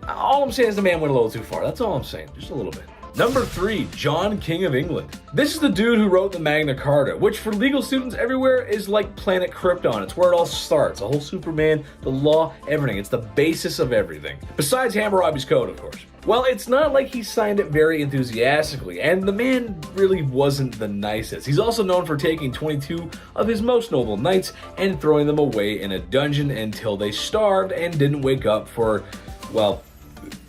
Speaker 4: All I'm saying is the man went a little too far, that's all I'm saying, just a little bit. Number 3, John, King of England. This is the dude who wrote the Magna Carta, which for legal students everywhere is like Planet Krypton. It's where it all starts. The whole Superman, the law, everything. It's the basis of everything. Besides Hammurabi's Code, of course. Well, it's not like he signed it very enthusiastically, and the man really wasn't the nicest. He's also known for taking 22 of his most noble knights and throwing them away in a dungeon until they starved and didn't wake up for, well,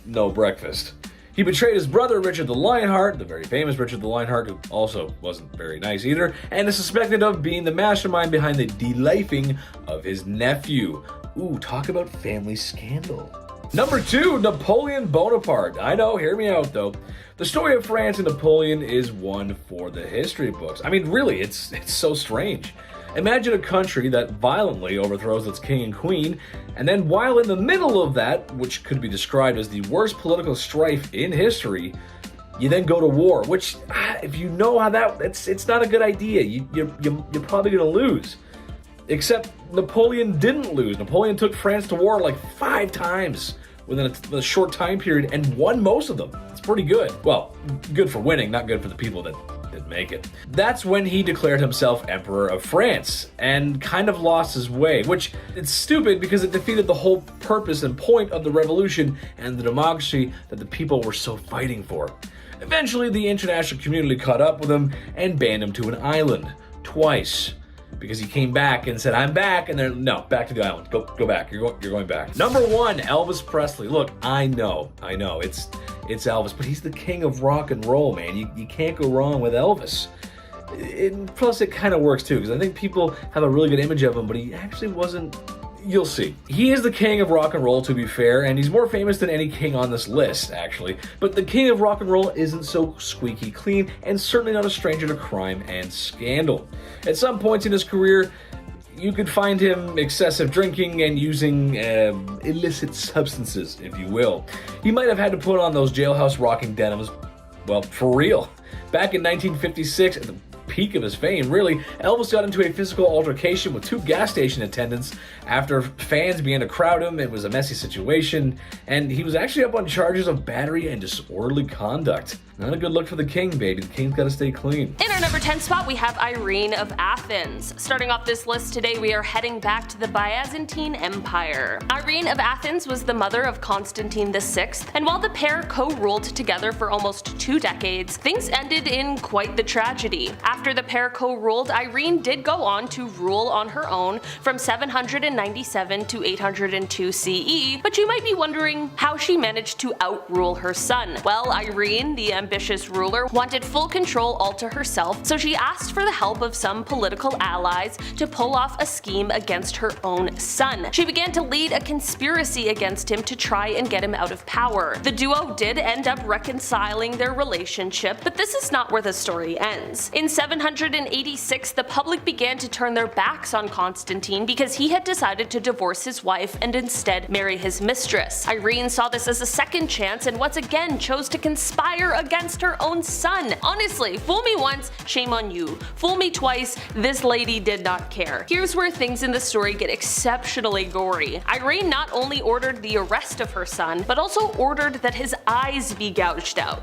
Speaker 4: no breakfast. He betrayed his brother, Richard the Lionheart, the very famous Richard the Lionheart, who also wasn't very nice either, and is suspected of being the mastermind behind the de-lifing of his nephew. Ooh, talk about family scandal. Number 2, Napoleon Bonaparte. I know, hear me out though. The story of France and Napoleon is one for the history books. I mean, really, it's so strange. Imagine a country that violently overthrows its king and queen, and then while in the middle of that, which could be described as the worst political strife in history, you then go to war, which, if you know how it's not a good idea. You're probably gonna lose. Except Napoleon didn't lose. Napoleon took France to war like 5 times within a short time period and won most of them. It's pretty good. Well, good for winning, not good for the people that didn't make it. That's when he declared himself Emperor of France and kind of lost his way, which it's stupid because it defeated the whole purpose and point of the revolution and the democracy that the people were so fighting for. Eventually, the international community caught up with him and banned him to an island twice. Because he came back and said, I'm back, and they're, no, back to the island. Go back, you're going back. Number 1, Elvis Presley. Look, I know, it's Elvis, but he's the king of rock and roll, man. You can't go wrong with Elvis. Plus, it kind of works too, because I think people have a really good image of him, but he actually wasn't. You'll see. He is the king of rock and roll, to be fair, and he's more famous than any king on this list, actually. But the king of rock and roll isn't so squeaky clean, and certainly not a stranger to crime and scandal. At some points in his career, you could find him excessive drinking and using illicit substances, if you will. He might have had to put on those jailhouse rocking denims, well, for real. Back in 1956, at the peak of his fame, really, Elvis got into a physical altercation with 2 gas station attendants after fans began to crowd him. It was a messy situation, and he was actually up on charges of battery and disorderly conduct. Not a good look for the king, baby. The king's gotta stay clean.
Speaker 1: In our number 10 spot, we have Irene of Athens. Starting off this list today, we are heading back to the Byzantine Empire. Irene of Athens was the mother of Constantine VI, and while the pair co-ruled together for almost 2 decades, things ended in quite the tragedy. After the pair co-ruled, Irene did go on to rule on her own from 797 to 802 CE, but you might be wondering how she managed to outrule her son. Well, Irene, the ambitious ruler, wanted full control all to herself, so she asked for the help of some political allies to pull off a scheme against her own son. She began to lead a conspiracy against him to try and get him out of power. The duo did end up reconciling their relationship, but this is not where the story ends. In 786, the public began to turn their backs on Constantine because he had decided to divorce his wife and instead marry his mistress. Irene saw this as a second chance and once again chose to conspire against her own son. Honestly, fool me once, shame on you. Fool me twice, this lady did not care. Here's where things in the story get exceptionally gory. Irene not only ordered the arrest of her son, but also ordered that his eyes be gouged out.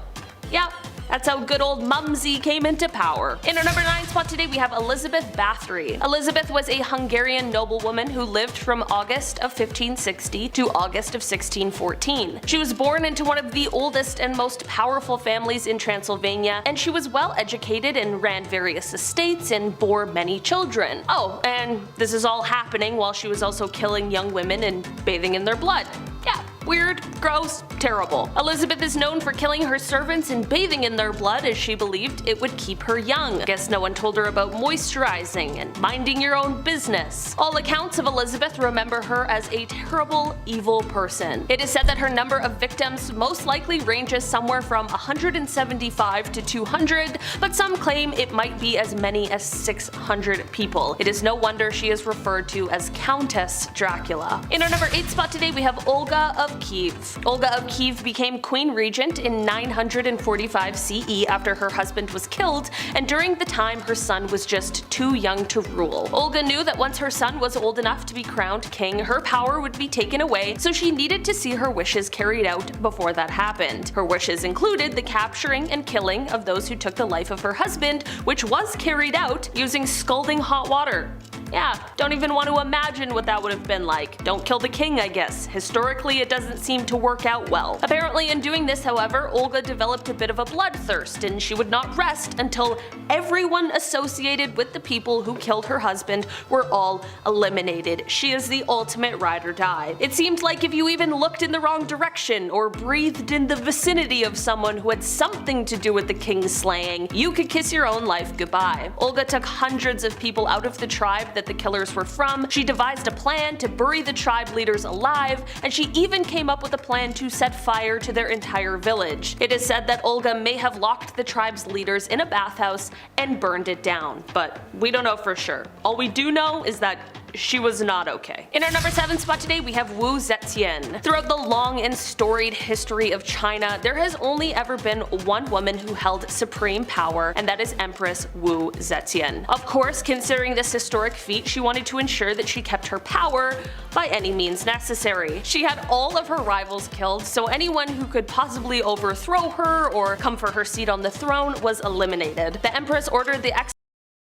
Speaker 1: Yeah, that's how good old Mumsy came into power. In our number 9 spot today, we have Elizabeth Bathory. Elizabeth was a Hungarian noblewoman who lived from August of 1560 to August of 1614. She was born into one of the oldest and most powerful families in Transylvania, and she was well educated and ran various estates and bore many children. Oh, and this is all happening while she was also killing young women and bathing in their blood. Yeah, weird, gross, terrible. Elizabeth is known for killing her servants and bathing in their blood as she believed it would keep her young. Guess no one told her about moisturizing and minding your own business. All accounts of Elizabeth remember her as a terrible, evil person. It is said that her number of victims most likely ranges somewhere from 175 to 200, but some claim it might be as many as 600 people. It is no wonder she is referred to as Countess Dracula. In our number 8 spot today, we have Olga of Kiev. Olga of
Speaker 5: Kiev became queen regent in 945 CE after her husband was killed, and during the time her son was just too young to rule. Olga knew that once her son was old enough to be crowned king, her power would be taken away, so she needed to see her wishes carried out before that happened. Her wishes included the capturing and killing of those who took the life of her husband, which was carried out using scalding hot water. Yeah, don't even want to imagine what that would have been like. Don't kill the king, I guess. Historically, it doesn't seem to work out well. Apparently, in doing this, however, Olga developed a bit of a bloodthirst, and she would not rest until everyone associated with the people who killed her husband were all eliminated. She is the ultimate ride or die. It seemed like if you even looked in the wrong direction or breathed in the vicinity of someone who had something to do with the king's slaying, you could kiss your own life goodbye. Olga took hundreds of people out of the tribe that the killers were from. She devised a plan to bury the tribe leaders alive, and she even came up with a plan to set fire to their entire village. It is said that Olga may have locked the tribe's leaders in a bathhouse and burned it down, but we don't know for sure. All we do know is that she was not okay. In our number 7 spot today, we have Wu Zetian. Throughout the long and storied history of China, there has only ever been one woman who held supreme power, and that is Empress Wu Zetian. Of course, considering this historic feat, she wanted to ensure that she kept her power by any means necessary. She had all of her rivals killed, so anyone who could possibly overthrow her or come for her seat on the throne was eliminated. The Empress ordered the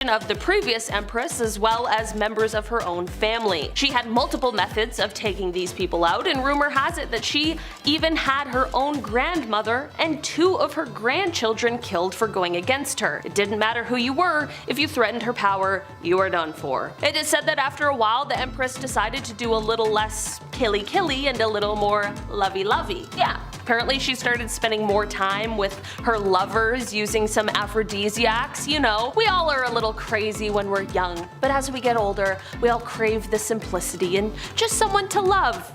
Speaker 5: of the previous empress as well as members of her own family. She had multiple methods of taking these people out, and rumor has it that she even had her own grandmother and 2 of her grandchildren killed for going against her. It didn't matter who you were, if you threatened her power, you were done for. It is said that after a while the empress decided to do a little less killy and a little more lovey. Yeah. Apparently she started spending more time with her lovers, using some aphrodisiacs. You know, we all are a little crazy when we're young, but as we get older, we all crave the simplicity and just someone to love.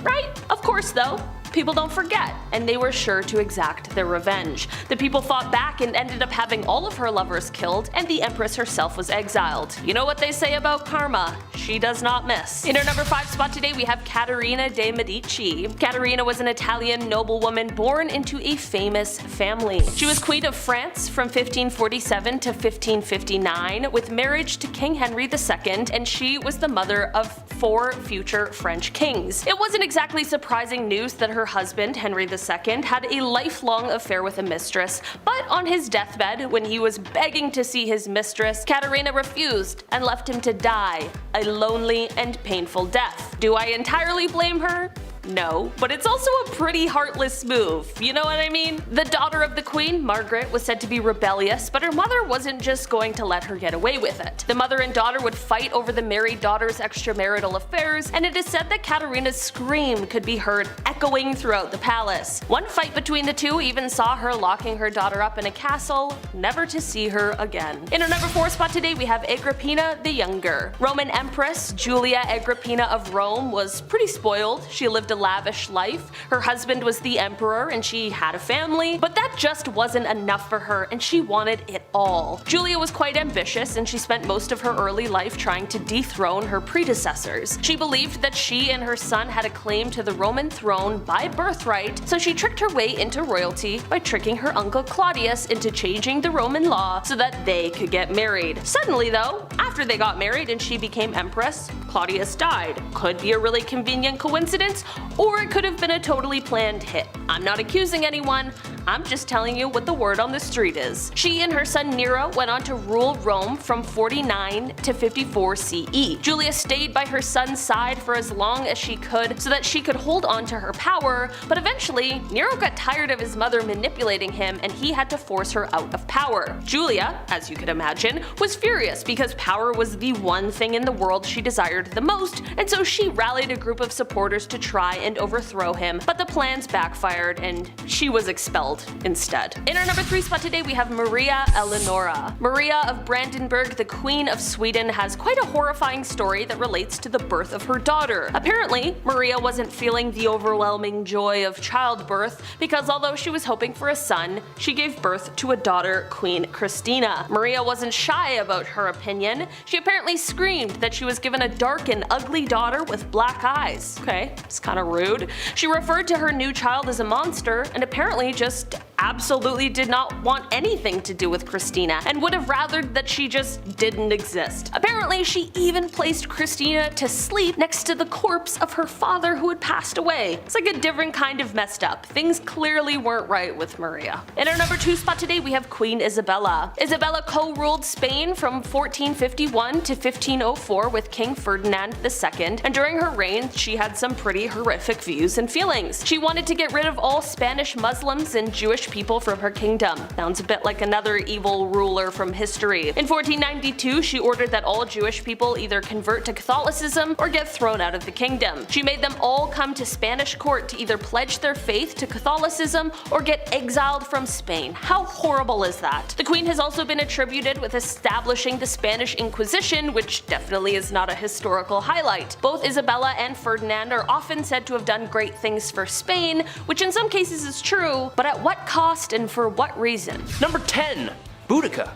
Speaker 5: Right? Of course though, people don't forget, and they were sure to exact their revenge. The people fought back and ended up having all of her lovers killed, and the empress herself was exiled. You know what they say about karma? She does not miss. In our number 5 spot today, we have Caterina de' Medici. Caterina was an Italian noblewoman born into a famous family. She was Queen of France from 1547 to 1559, with marriage to King Henry II, and she was the mother of 4 future French kings. It wasn't exactly surprising news that her husband, Henry II, had a lifelong affair with a mistress, but on his deathbed, when he was begging to see his mistress, Caterina refused and left him to die a lonely and painful death. Do I entirely blame her? No, but it's also a pretty heartless move, you know what I mean? The daughter of the queen, Margaret, was said to be rebellious, but her mother wasn't just going to let her get away with it. The mother and daughter would fight over the married daughter's extramarital affairs, and it is said that Caterina's scream could be heard echoing throughout the palace. One fight between the two even saw her locking her daughter up in a castle, never to see her again. In our number 4 spot today, we have Agripina the Younger. Roman Empress Julia Agripina of Rome was pretty spoiled. She lived a lavish life. Her husband was the emperor and she had a family, but that just wasn't enough for her and she wanted it all. Julia was quite ambitious and she spent most of her early life trying to dethrone her predecessors. She believed that she and her son had a claim to the Roman throne by birthright, so she tricked her way into royalty by tricking her uncle Claudius into changing the Roman law so that they could get married. Suddenly though, after they got married and she became empress, Claudius died. Could be a really convenient coincidence, or it could have been a totally planned hit. I'm not accusing anyone, I'm just telling you what the word on the street is. She and her son Nero went on to rule Rome from 49 to 54 CE. Julia stayed by her son's side for as long as she could so that she could hold on to her power, but eventually Nero got tired of his mother manipulating him and he had to force her out of power. Julia, as you could imagine, was furious because power was the one thing in the world she desired the most, and so she rallied a group of supporters to try and overthrow him, but the plans backfired and she was expelled child instead. In our number 3 spot today we have Maria Eleonora. Maria of Brandenburg, the Queen of Sweden, has quite a horrifying story that relates to the birth of her daughter. Apparently, Maria wasn't feeling the overwhelming joy of childbirth because although she was hoping for a son, she gave birth to a daughter, Queen Christina. Maria wasn't shy about her opinion. She apparently screamed that she was given a dark and ugly daughter with black eyes. Okay, it's kinda rude. She referred to her new child as a monster and apparently just absolutely did not want anything to do with Christina and would have rathered that she just didn't exist. Apparently she even placed Christina to sleep next to the corpse of her father who had passed away. It's like a different kind of messed up. Things clearly weren't right with Maria. In our number 2 spot today we have Queen Isabella. Isabella co-ruled Spain from 1451 to 1504 with King Ferdinand II, and during her reign she had some pretty horrific views and feelings. She wanted to get rid of all Spanish Muslims and Jewish people from her kingdom. Sounds a bit like another evil ruler from history. In 1492 she ordered that all Jewish people either convert to Catholicism or get thrown out of the kingdom. She made them all come to Spanish court to either pledge their faith to Catholicism or get exiled from Spain. How horrible is that? The Queen has also been attributed with establishing the Spanish Inquisition, which definitely is not a historical highlight. Both Isabella and Ferdinand are often said to have done great things for Spain, which in some cases is true, but at what cost and for what reason?
Speaker 6: Number 10. Boudica.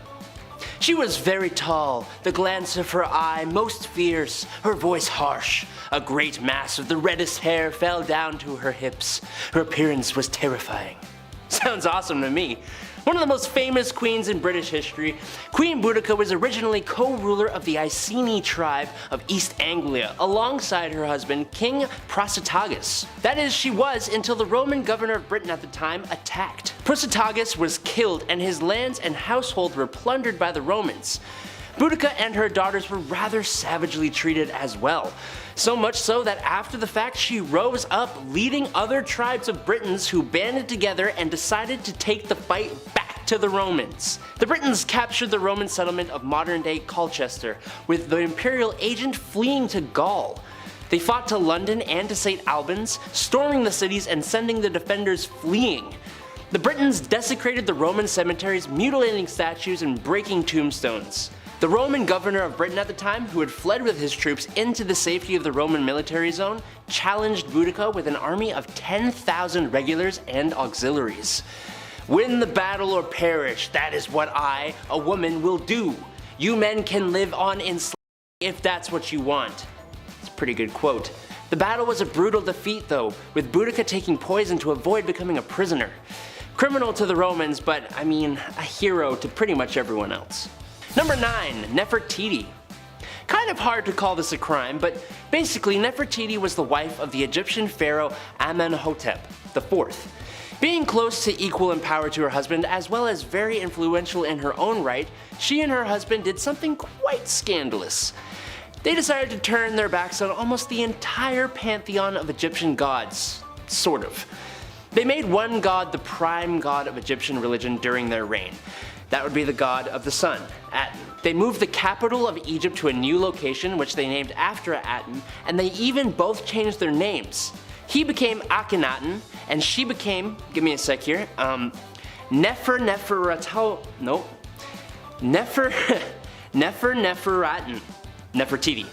Speaker 6: She was very tall, the glance of her eye most fierce, her voice harsh. A great mass of the reddest hair fell down to her hips. Her appearance was terrifying. Sounds awesome to me. One of the most famous queens in British history, Queen Boudica was originally co-ruler of the Iceni tribe of East Anglia alongside her husband King Prasutagus. That is, she was until the Roman governor of Britain at the time attacked. Prasutagus was killed and his lands and household were plundered by the Romans. Boudica and her daughters were rather savagely treated as well. So much so that after the fact she rose up leading other tribes of Britons who banded together and decided to take the fight back to the Romans. The Britons captured the Roman settlement of modern-day Colchester, with the imperial agent fleeing to Gaul. They fought to London and to St. Albans, storming the cities and sending the defenders fleeing. The Britons desecrated the Roman cemeteries, mutilating statues and breaking tombstones. The Roman governor of Britain at the time, who had fled with his troops into the safety of the Roman military zone, challenged Boudica with an army of 10,000 regulars and auxiliaries. Win the battle or perish, that is what I, a woman, will do. You men can live on in slavery if that's what you want. It's a pretty good quote. The battle was a brutal defeat though, with Boudica taking poison to avoid becoming a prisoner. Criminal to the Romans, but I mean, a hero to pretty much everyone else. Number 9. Nefertiti. Kind of hard to call this a crime, but basically Nefertiti was the wife of the Egyptian pharaoh Amenhotep IV. Being close to equal in power to her husband, as well as very influential in her own right, she and her husband did something quite scandalous. They decided to turn their backs on almost the entire pantheon of Egyptian gods. Sort of. They made one god the prime god of Egyptian religion during their reign. That would be the god of the sun, Aten. They moved the capital of Egypt to a new location, which they named after Aten, and they even both changed their names. He became Akhenaten, and she became, give me a sec here, Nefertiti. Nefertiti.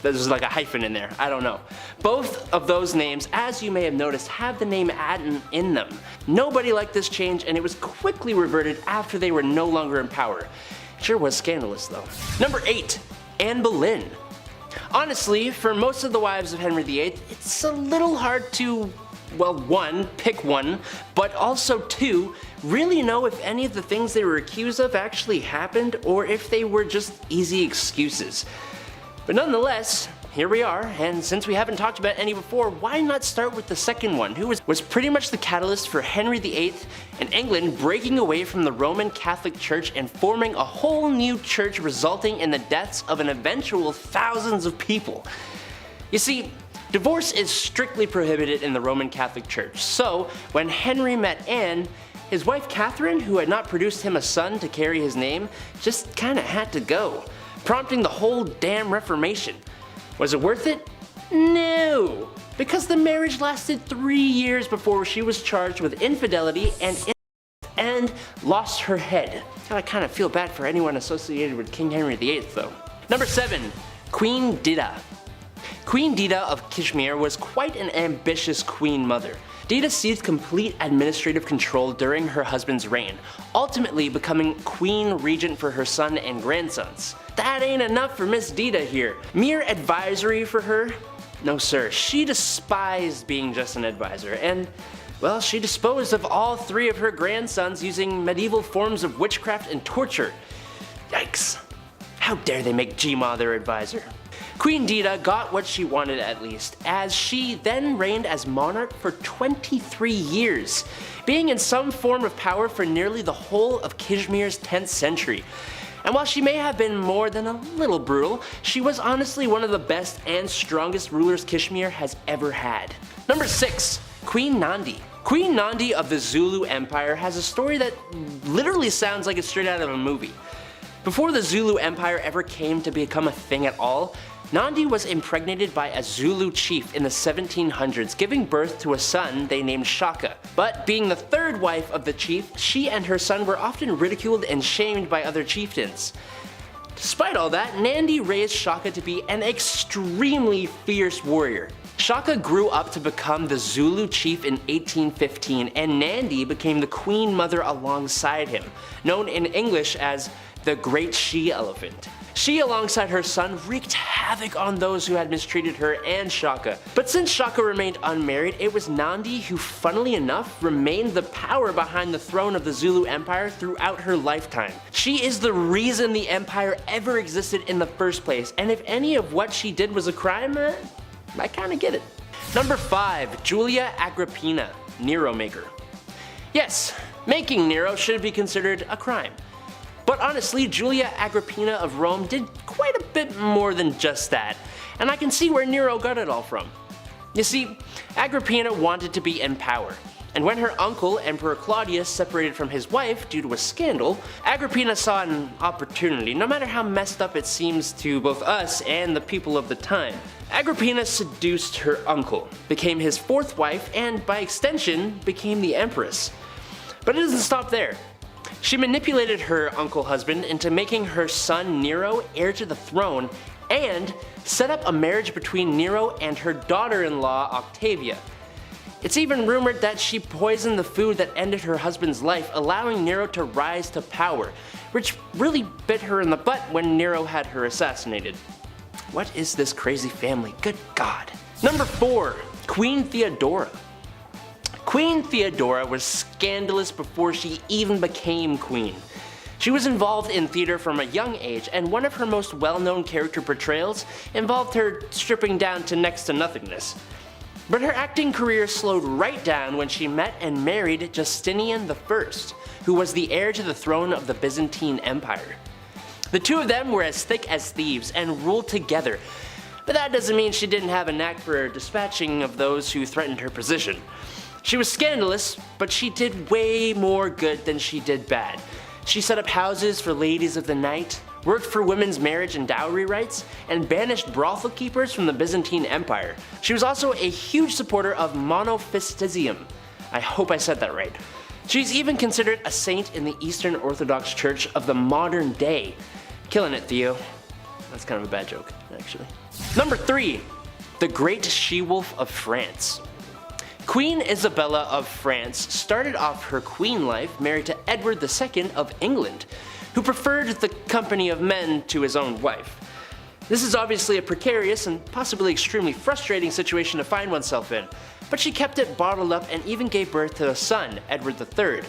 Speaker 6: There's like a hyphen in there, I don't know. Both of those names, as you may have noticed, have the name Aten in them. Nobody liked this change and it was quickly reverted after they were no longer in power. Sure was scandalous though. Number 8. Anne Boleyn. Honestly, for most of the wives of Henry VIII, it's a little hard to, well, 1, pick one, but also 2, really know if any of the things they were accused of actually happened or if they were just easy excuses. But nonetheless, here we are, and since we haven't talked about any before, why not start with the second one, who was pretty much the catalyst for Henry VIII and England breaking away from the Roman Catholic Church and forming a whole new church, resulting in the deaths of an eventual thousands of people. You see, divorce is strictly prohibited in the Roman Catholic Church, so when Henry met Anne, his wife Catherine, who had not produced him a son to carry his name, just kinda had to go, prompting the whole damn Reformation. Was it worth it? No, because the marriage lasted 3 years before she was charged with infidelity and lost her head. I kind of feel bad for anyone associated with King Henry VIII though. Number 7. Queen Dida. Queen Dida of Kashmir was quite an ambitious queen mother. Dida seized complete administrative control during her husband's reign, ultimately becoming queen regent for her son and grandsons. That ain't enough for Miss Dida here. Mere advisory for her? No sir, she despised being just an advisor, and well, she disposed of all 3 of her grandsons using medieval forms of witchcraft and torture. Yikes. How dare they make Gma their advisor? Queen Dida got what she wanted at least, as she then reigned as monarch for 23 years, being in some form of power for nearly the whole of Kashmir's 10th century. And while she may have been more than a little brutal, she was honestly one of the best and strongest rulers Kashmir has ever had. Number 6. Queen Nandi. Queen Nandi of the Zulu Empire has a story that literally sounds like it's straight out of a movie. Before the Zulu Empire ever came to become a thing at all, Nandi was impregnated by a Zulu chief in the 1700s, giving birth to a son they named Shaka. But being the 3rd wife of the chief, she and her son were often ridiculed and shamed by other chieftains. Despite all that, Nandi raised Shaka to be an extremely fierce warrior. Shaka grew up to become the Zulu chief in 1815, and Nandi became the queen mother alongside him, known in English as the Great She-Elephant. She, alongside her son, wreaked havoc on those who had mistreated her and Shaka. But since Shaka remained unmarried, it was Nandi who, funnily enough, remained the power behind the throne of the Zulu Empire throughout her lifetime. She is the reason the empire ever existed in the first place, and if any of what she did was a crime, I kinda get it. Number 5. Julia Agripina, Nero maker. Yes, making Nero should be considered a crime. But honestly, Julia Agripina of Rome did quite a bit more than just that, and I can see where Nero got it all from. You see, Agrippina wanted to be in power, and when her uncle, Emperor Claudius, separated from his wife due to a scandal, Agrippina saw an opportunity, no matter how messed up it seems to both us and the people of the time. Agrippina seduced her uncle, became his 4th wife, and by extension, became the empress. But it doesn't stop there. She manipulated her uncle husband into making her son Nero heir to the throne, and set up a marriage between Nero and her daughter-in-law Octavia. It's even rumored that she poisoned the food that ended her husband's life, allowing Nero to rise to power, which really bit her in the butt when Nero had her assassinated. What is this crazy family? Good God. Number 4. Queen Theodora. Queen Theodora was scandalous before she even became queen. She was involved in theater from a young age, and one of her most well-known character portrayals involved her stripping down to next to nothingness. But her acting career slowed right down when she met and married Justinian I, who was the heir to the throne of the Byzantine Empire. The 2 of them were as thick as thieves and ruled together, but that doesn't mean she didn't have a knack for dispatching of those who threatened her position. She was scandalous, but she did way more good than she did bad. She set up houses for ladies of the night, worked for women's marriage and dowry rights, and banished brothel keepers from the Byzantine Empire. She was also a huge supporter of monophysitism. I hope I said that right. She's even considered a saint in the Eastern Orthodox Church of the modern day. Killing it, Theo. That's kind of a bad joke, actually. Number 3. The Great She-Wolf of France. Queen Isabella of France started off her queen life married to Edward II of England, who preferred the company of men to his own wife. This is obviously a precarious and possibly extremely frustrating situation to find oneself in, but she kept it bottled up and even gave birth to a son, Edward III.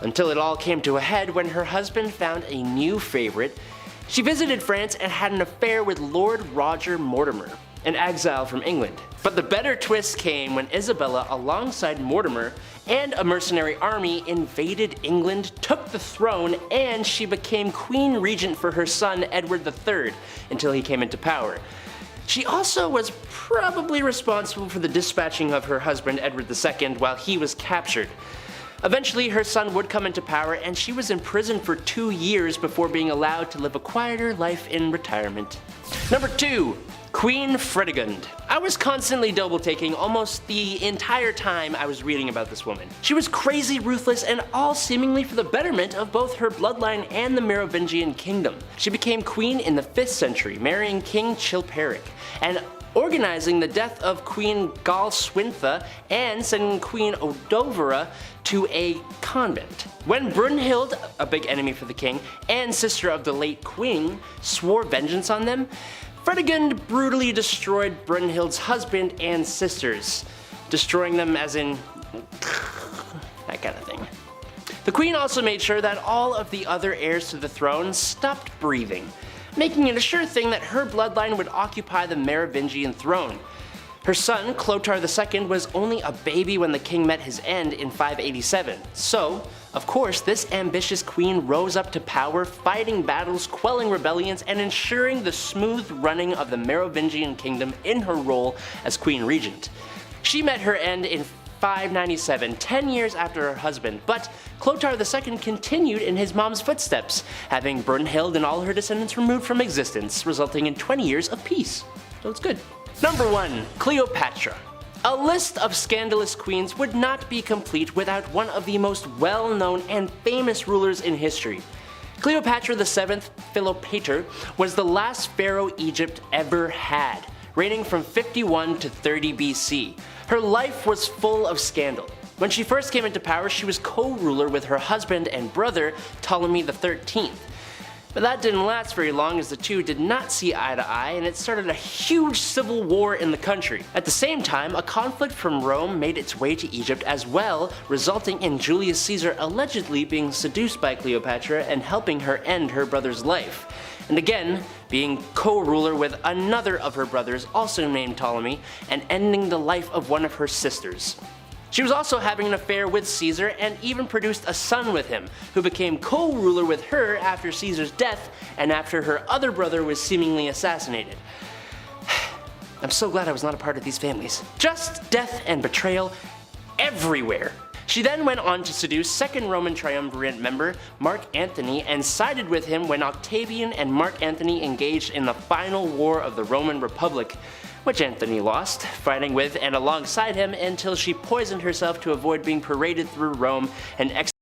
Speaker 6: Until it all came to a head when her husband found a new favorite. She visited France and had an affair with Lord Roger Mortimer, an exile from England. But the better twist came when Isabella, alongside Mortimer and a mercenary army, invaded England, took the throne, and she became queen regent for her son Edward III until he came into power. She also was probably responsible for the dispatching of her husband Edward II while he was captured. Eventually her son would come into power, and she was imprisoned for 2 years before being allowed to live a quieter life in retirement. Number 2. Queen Fredegund. I was constantly double-taking almost the entire time I was reading about this woman. She was crazy ruthless and all seemingly for the betterment of both her bloodline and the Merovingian kingdom. She became queen in the 5th century, marrying King Chilperic, and organizing the death of Queen Galswintha and sending Queen Odovera to a convent. When Brunhild, a big enemy for the king, and sister of the late queen, swore vengeance on them, Fredegund brutally destroyed Brunhild's husband and sisters, destroying them as in that kind of thing. The queen also made sure that all of the other heirs to the throne stopped breathing, making it a sure thing that her bloodline would occupy the Merovingian throne. Her son, Clotaire II, was only a baby when the king met his end in 587, so, of course, this ambitious queen rose up to power, fighting battles, quelling rebellions, and ensuring the smooth running of the Merovingian kingdom in her role as queen regent. She met her end in 597, 10 years after her husband, but Clotaire II continued in his mom's footsteps, having Brunhild and all her descendants removed from existence, resulting in 20 years of peace. So it's good. Number 1. Cleopatra. A list of scandalous queens would not be complete without one of the most well-known and famous rulers in history. Cleopatra VII Philopator was the last pharaoh Egypt ever had, reigning from 51 to 30 BC. Her life was full of scandal. When she first came into power, she was co-ruler with her husband and brother, Ptolemy XIII. But that didn't last very long, as the two did not see eye to eye, and it started a huge civil war in the country. At the same time, a conflict from Rome made its way to Egypt as well, resulting in Julius Caesar allegedly being seduced by Cleopatra and helping her end her brother's life. And again, being co-ruler with another of her brothers, also named Ptolemy, and ending the life of one of her sisters. She was also having an affair with Caesar and even produced a son with him, who became co-ruler with her after Caesar's death and after her other brother was seemingly assassinated. I'm so glad I was not a part of these families. Just death and betrayal everywhere. She then went on to seduce second Roman triumvirate member Mark Antony and sided with him when Octavian and Mark Antony engaged in the final war of the Roman Republic, which Antony lost, fighting with and alongside him until she poisoned herself to avoid being paraded through Rome and executed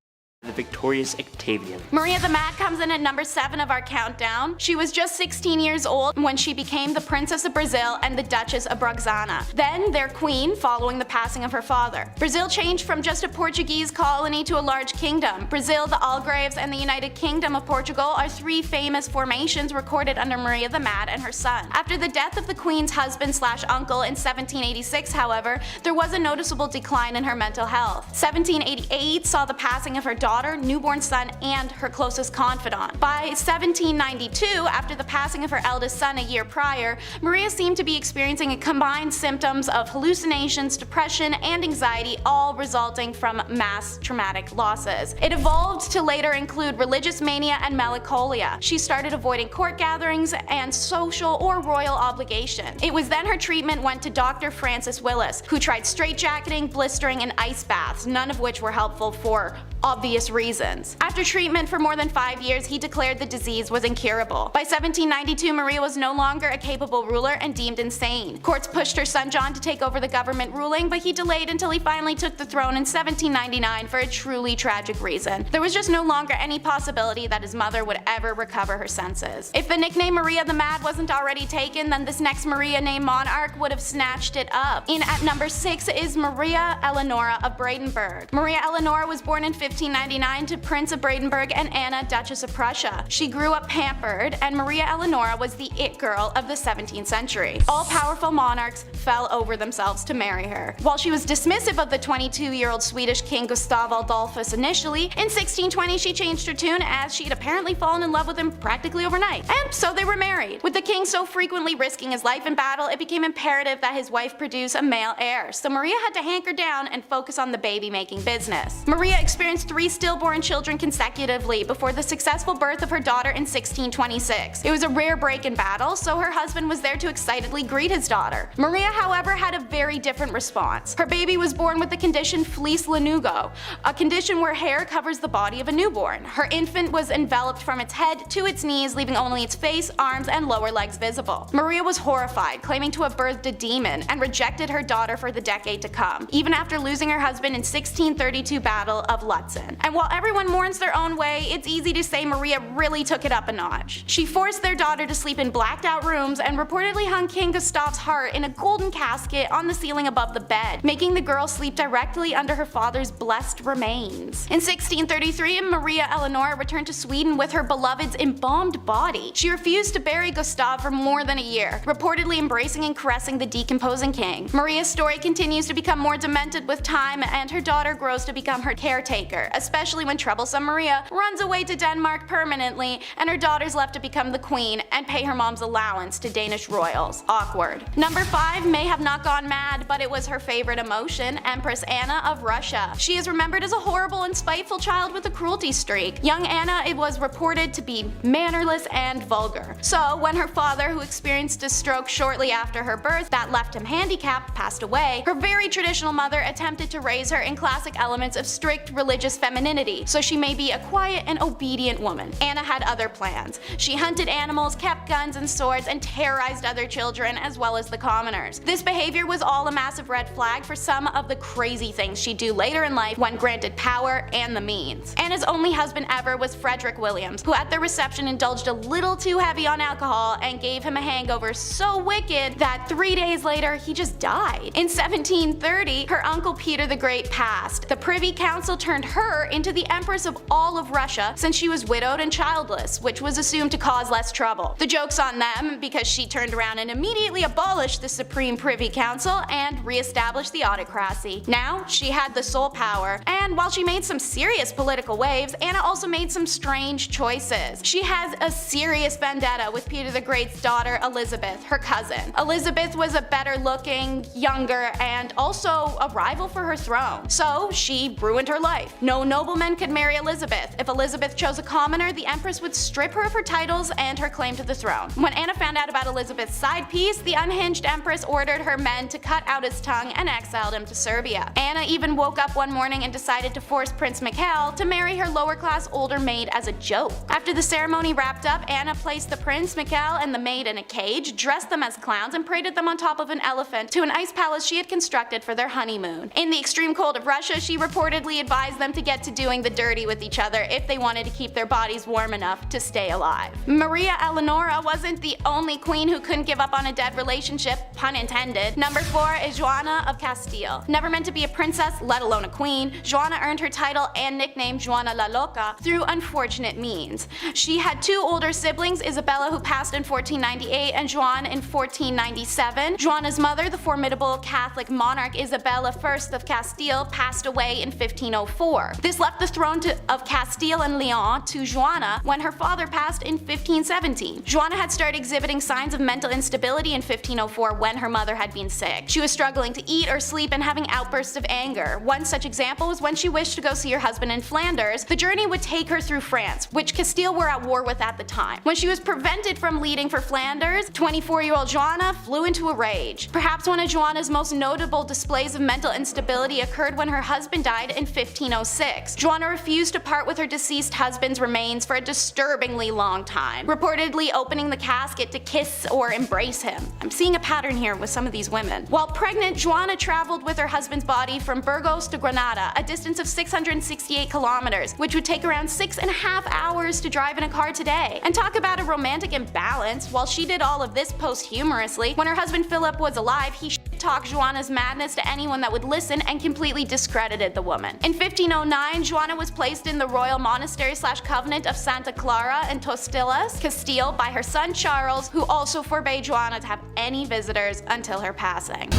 Speaker 6: the victorious Octavian.
Speaker 7: Maria the Mad comes in at number 7 of our countdown. She was just 16 years old when she became the Princess of Brazil and the Duchess of Braganza, then their queen following the passing of her father. Brazil changed from just a Portuguese colony to a large kingdom. Brazil, the Algarves, and the United Kingdom of Portugal are 3 famous formations recorded under Maria the Mad and her son. After the death of the queen's husband/uncle in 1786, however, there was a noticeable decline in her mental health. 1788 saw the passing of her daughter, newborn son, and her closest confidant. By 1792, after the passing of her eldest son a year prior, Maria seemed to be experiencing a combined symptoms of hallucinations, depression, and anxiety, all resulting from mass traumatic losses. It evolved to later include religious mania and melancholia. She started avoiding court gatherings and social or royal obligation. It was then her treatment went to Dr. Francis Willis, who tried straitjacketing, blistering, and ice baths, none of which were helpful for obvious reasons. After treatment for more than 5 years, he declared the disease was incurable. By 1792, Maria was no longer a capable ruler and deemed insane. Courts pushed her son John to take over the government ruling, but he delayed until he finally took the throne in 1799 for a truly tragic reason. There was just no longer any possibility that his mother would ever recover her senses. If the nickname Maria the Mad wasn't already taken, then this next Maria named monarch would have snatched it up. In at number 6 is Maria Eleonora of Brandenburg. Maria Eleonora was born in 1599 to Prince of Brandenburg and Anna, Duchess of Prussia. She grew up pampered, and Maria Eleonora was the it girl of the 17th century. All-powerful monarchs fell over themselves to marry her. While she was dismissive of the 22-year-old Swedish king Gustav Adolphus initially, in 1620 she changed her tune as she had apparently fallen in love with him practically overnight. And so they were married. With the king so frequently risking his life in battle, it became imperative that his wife produce a male heir, so Maria had to hanker down and focus on the baby-making business. Maria experienced experienced 3 stillborn children consecutively before the successful birth of her daughter in 1626. It was a rare break in battle, so her husband was there to excitedly greet his daughter. Maria, however, had a very different response. Her baby was born with the condition fleece lanugo, a condition where hair covers the body of a newborn. Her infant was enveloped from its head to its knees, leaving only its face, arms, and lower legs visible. Maria was horrified, claiming to have birthed a demon, and rejected her daughter for the decade to come, even after losing her husband in 1632 Battle of Lutzen. And while everyone mourns their own way, it's easy to say Maria really took it up a notch. She forced their daughter to sleep in blacked out rooms and reportedly hung King Gustav's heart in a golden casket on the ceiling above the bed, making the girl sleep directly under her father's blessed remains. In 1633, Maria Eleonora returned to Sweden with her beloved's embalmed body. She refused to bury Gustav for more than a year, reportedly embracing and caressing the decomposing king. Maria's story continues to become more demented with time, and her daughter grows to become her caretaker, especially when troublesome Maria runs away to Denmark permanently and her daughter's left to become the queen and pay her mom's allowance to Danish royals. Awkward. Number 5 may have not gone mad, but it was her favorite emotion, Empress Anna of Russia. She is remembered as a horrible and spiteful child with a cruelty streak. Young Anna was reported to be mannerless and vulgar. So when her father, who experienced a stroke shortly after her birth that left him handicapped, passed away, her very traditional mother attempted to raise her in classic elements of strict religious femininity, so she may be a quiet and obedient woman. Anna had other plans. She hunted animals, kept guns and swords, and terrorized other children as well as the commoners. This behavior was all a massive red flag for some of the crazy things she'd do later in life when granted power and the means. Anna's only husband ever was Frederick Williams, who at their reception indulged a little too heavy on alcohol and gave him a hangover so wicked that 3 days later he just died. In 1730, her uncle Peter the Great passed. The Privy Council turned her into the Empress of all of Russia since she was widowed and childless, which was assumed to cause less trouble. The joke's on them, because she turned around and immediately abolished the Supreme Privy Council and re-established the autocracy. Now, she had the sole power, and while she made some serious political waves, Anna also made some strange choices. She has a serious vendetta with Peter the Great's daughter Elizabeth, her cousin. Elizabeth was a better looking, younger, and also a rival for her throne. So she ruined her life. No nobleman could marry Elizabeth. If Elizabeth chose a commoner, the Empress would strip her of her titles and her claim to the throne. When Anna found out about Elizabeth's side piece, the unhinged Empress ordered her men to cut out his tongue and exiled him to Serbia. Anna even woke up one morning and decided to force Prince Mikhail to marry her lower-class older maid as a joke. After the ceremony wrapped up, Anna placed the Prince, Mikhail, and the maid in a cage, dressed them as clowns, and paraded them on top of an elephant to an ice palace she had constructed for their honeymoon. In the extreme cold of Russia, she reportedly advised them to get to doing the dirty with each other if they wanted to keep their bodies warm enough to stay alive. Maria Eleonora wasn't the only queen who couldn't give up on a dead relationship, pun intended. Number 4 is Joanna of Castile. Never meant to be a princess, let alone a queen, Joanna earned her title and nickname Joanna la Loca through unfortunate means. She had 2 older siblings, Isabella, who passed in 1498, and Joan in 1497. Joanna's mother, the formidable Catholic monarch Isabella I of Castile, passed away in 1504. This left the throne of Castile and Leon to Joanna when her father passed in 1517. Joanna had started exhibiting signs of mental instability in 1504 when her mother had been sick. She was struggling to eat or sleep and having outbursts of anger. One such example was when she wished to go see her husband in Flanders. The journey would take her through France, which Castile were at war with at the time. When she was prevented from leaving for Flanders, 24-year-old Joanna flew into a rage. Perhaps one of Joanna's most notable displays of mental instability occurred when her husband died in 1506. Joanna refused to part with her deceased husband's remains for a disturbingly long time, reportedly opening the casket to kiss or embrace him. I'm seeing a pattern here with some of these women. While pregnant, Joanna traveled with her husband's body from Burgos to Granada, a distance of 668 kilometers, which would take around 6.5 hours to drive in a car today. And talk about a romantic imbalance. While she did all of this posthumously, when her husband Philip was alive, he talked Joanna's madness to anyone that would listen and completely discredited the woman. In 1509, Joanna was placed in the royal monastery/convent of Santa Clara in Topless, Castile, by her son Charles, who also forbade Joanna to have any visitors until her passing.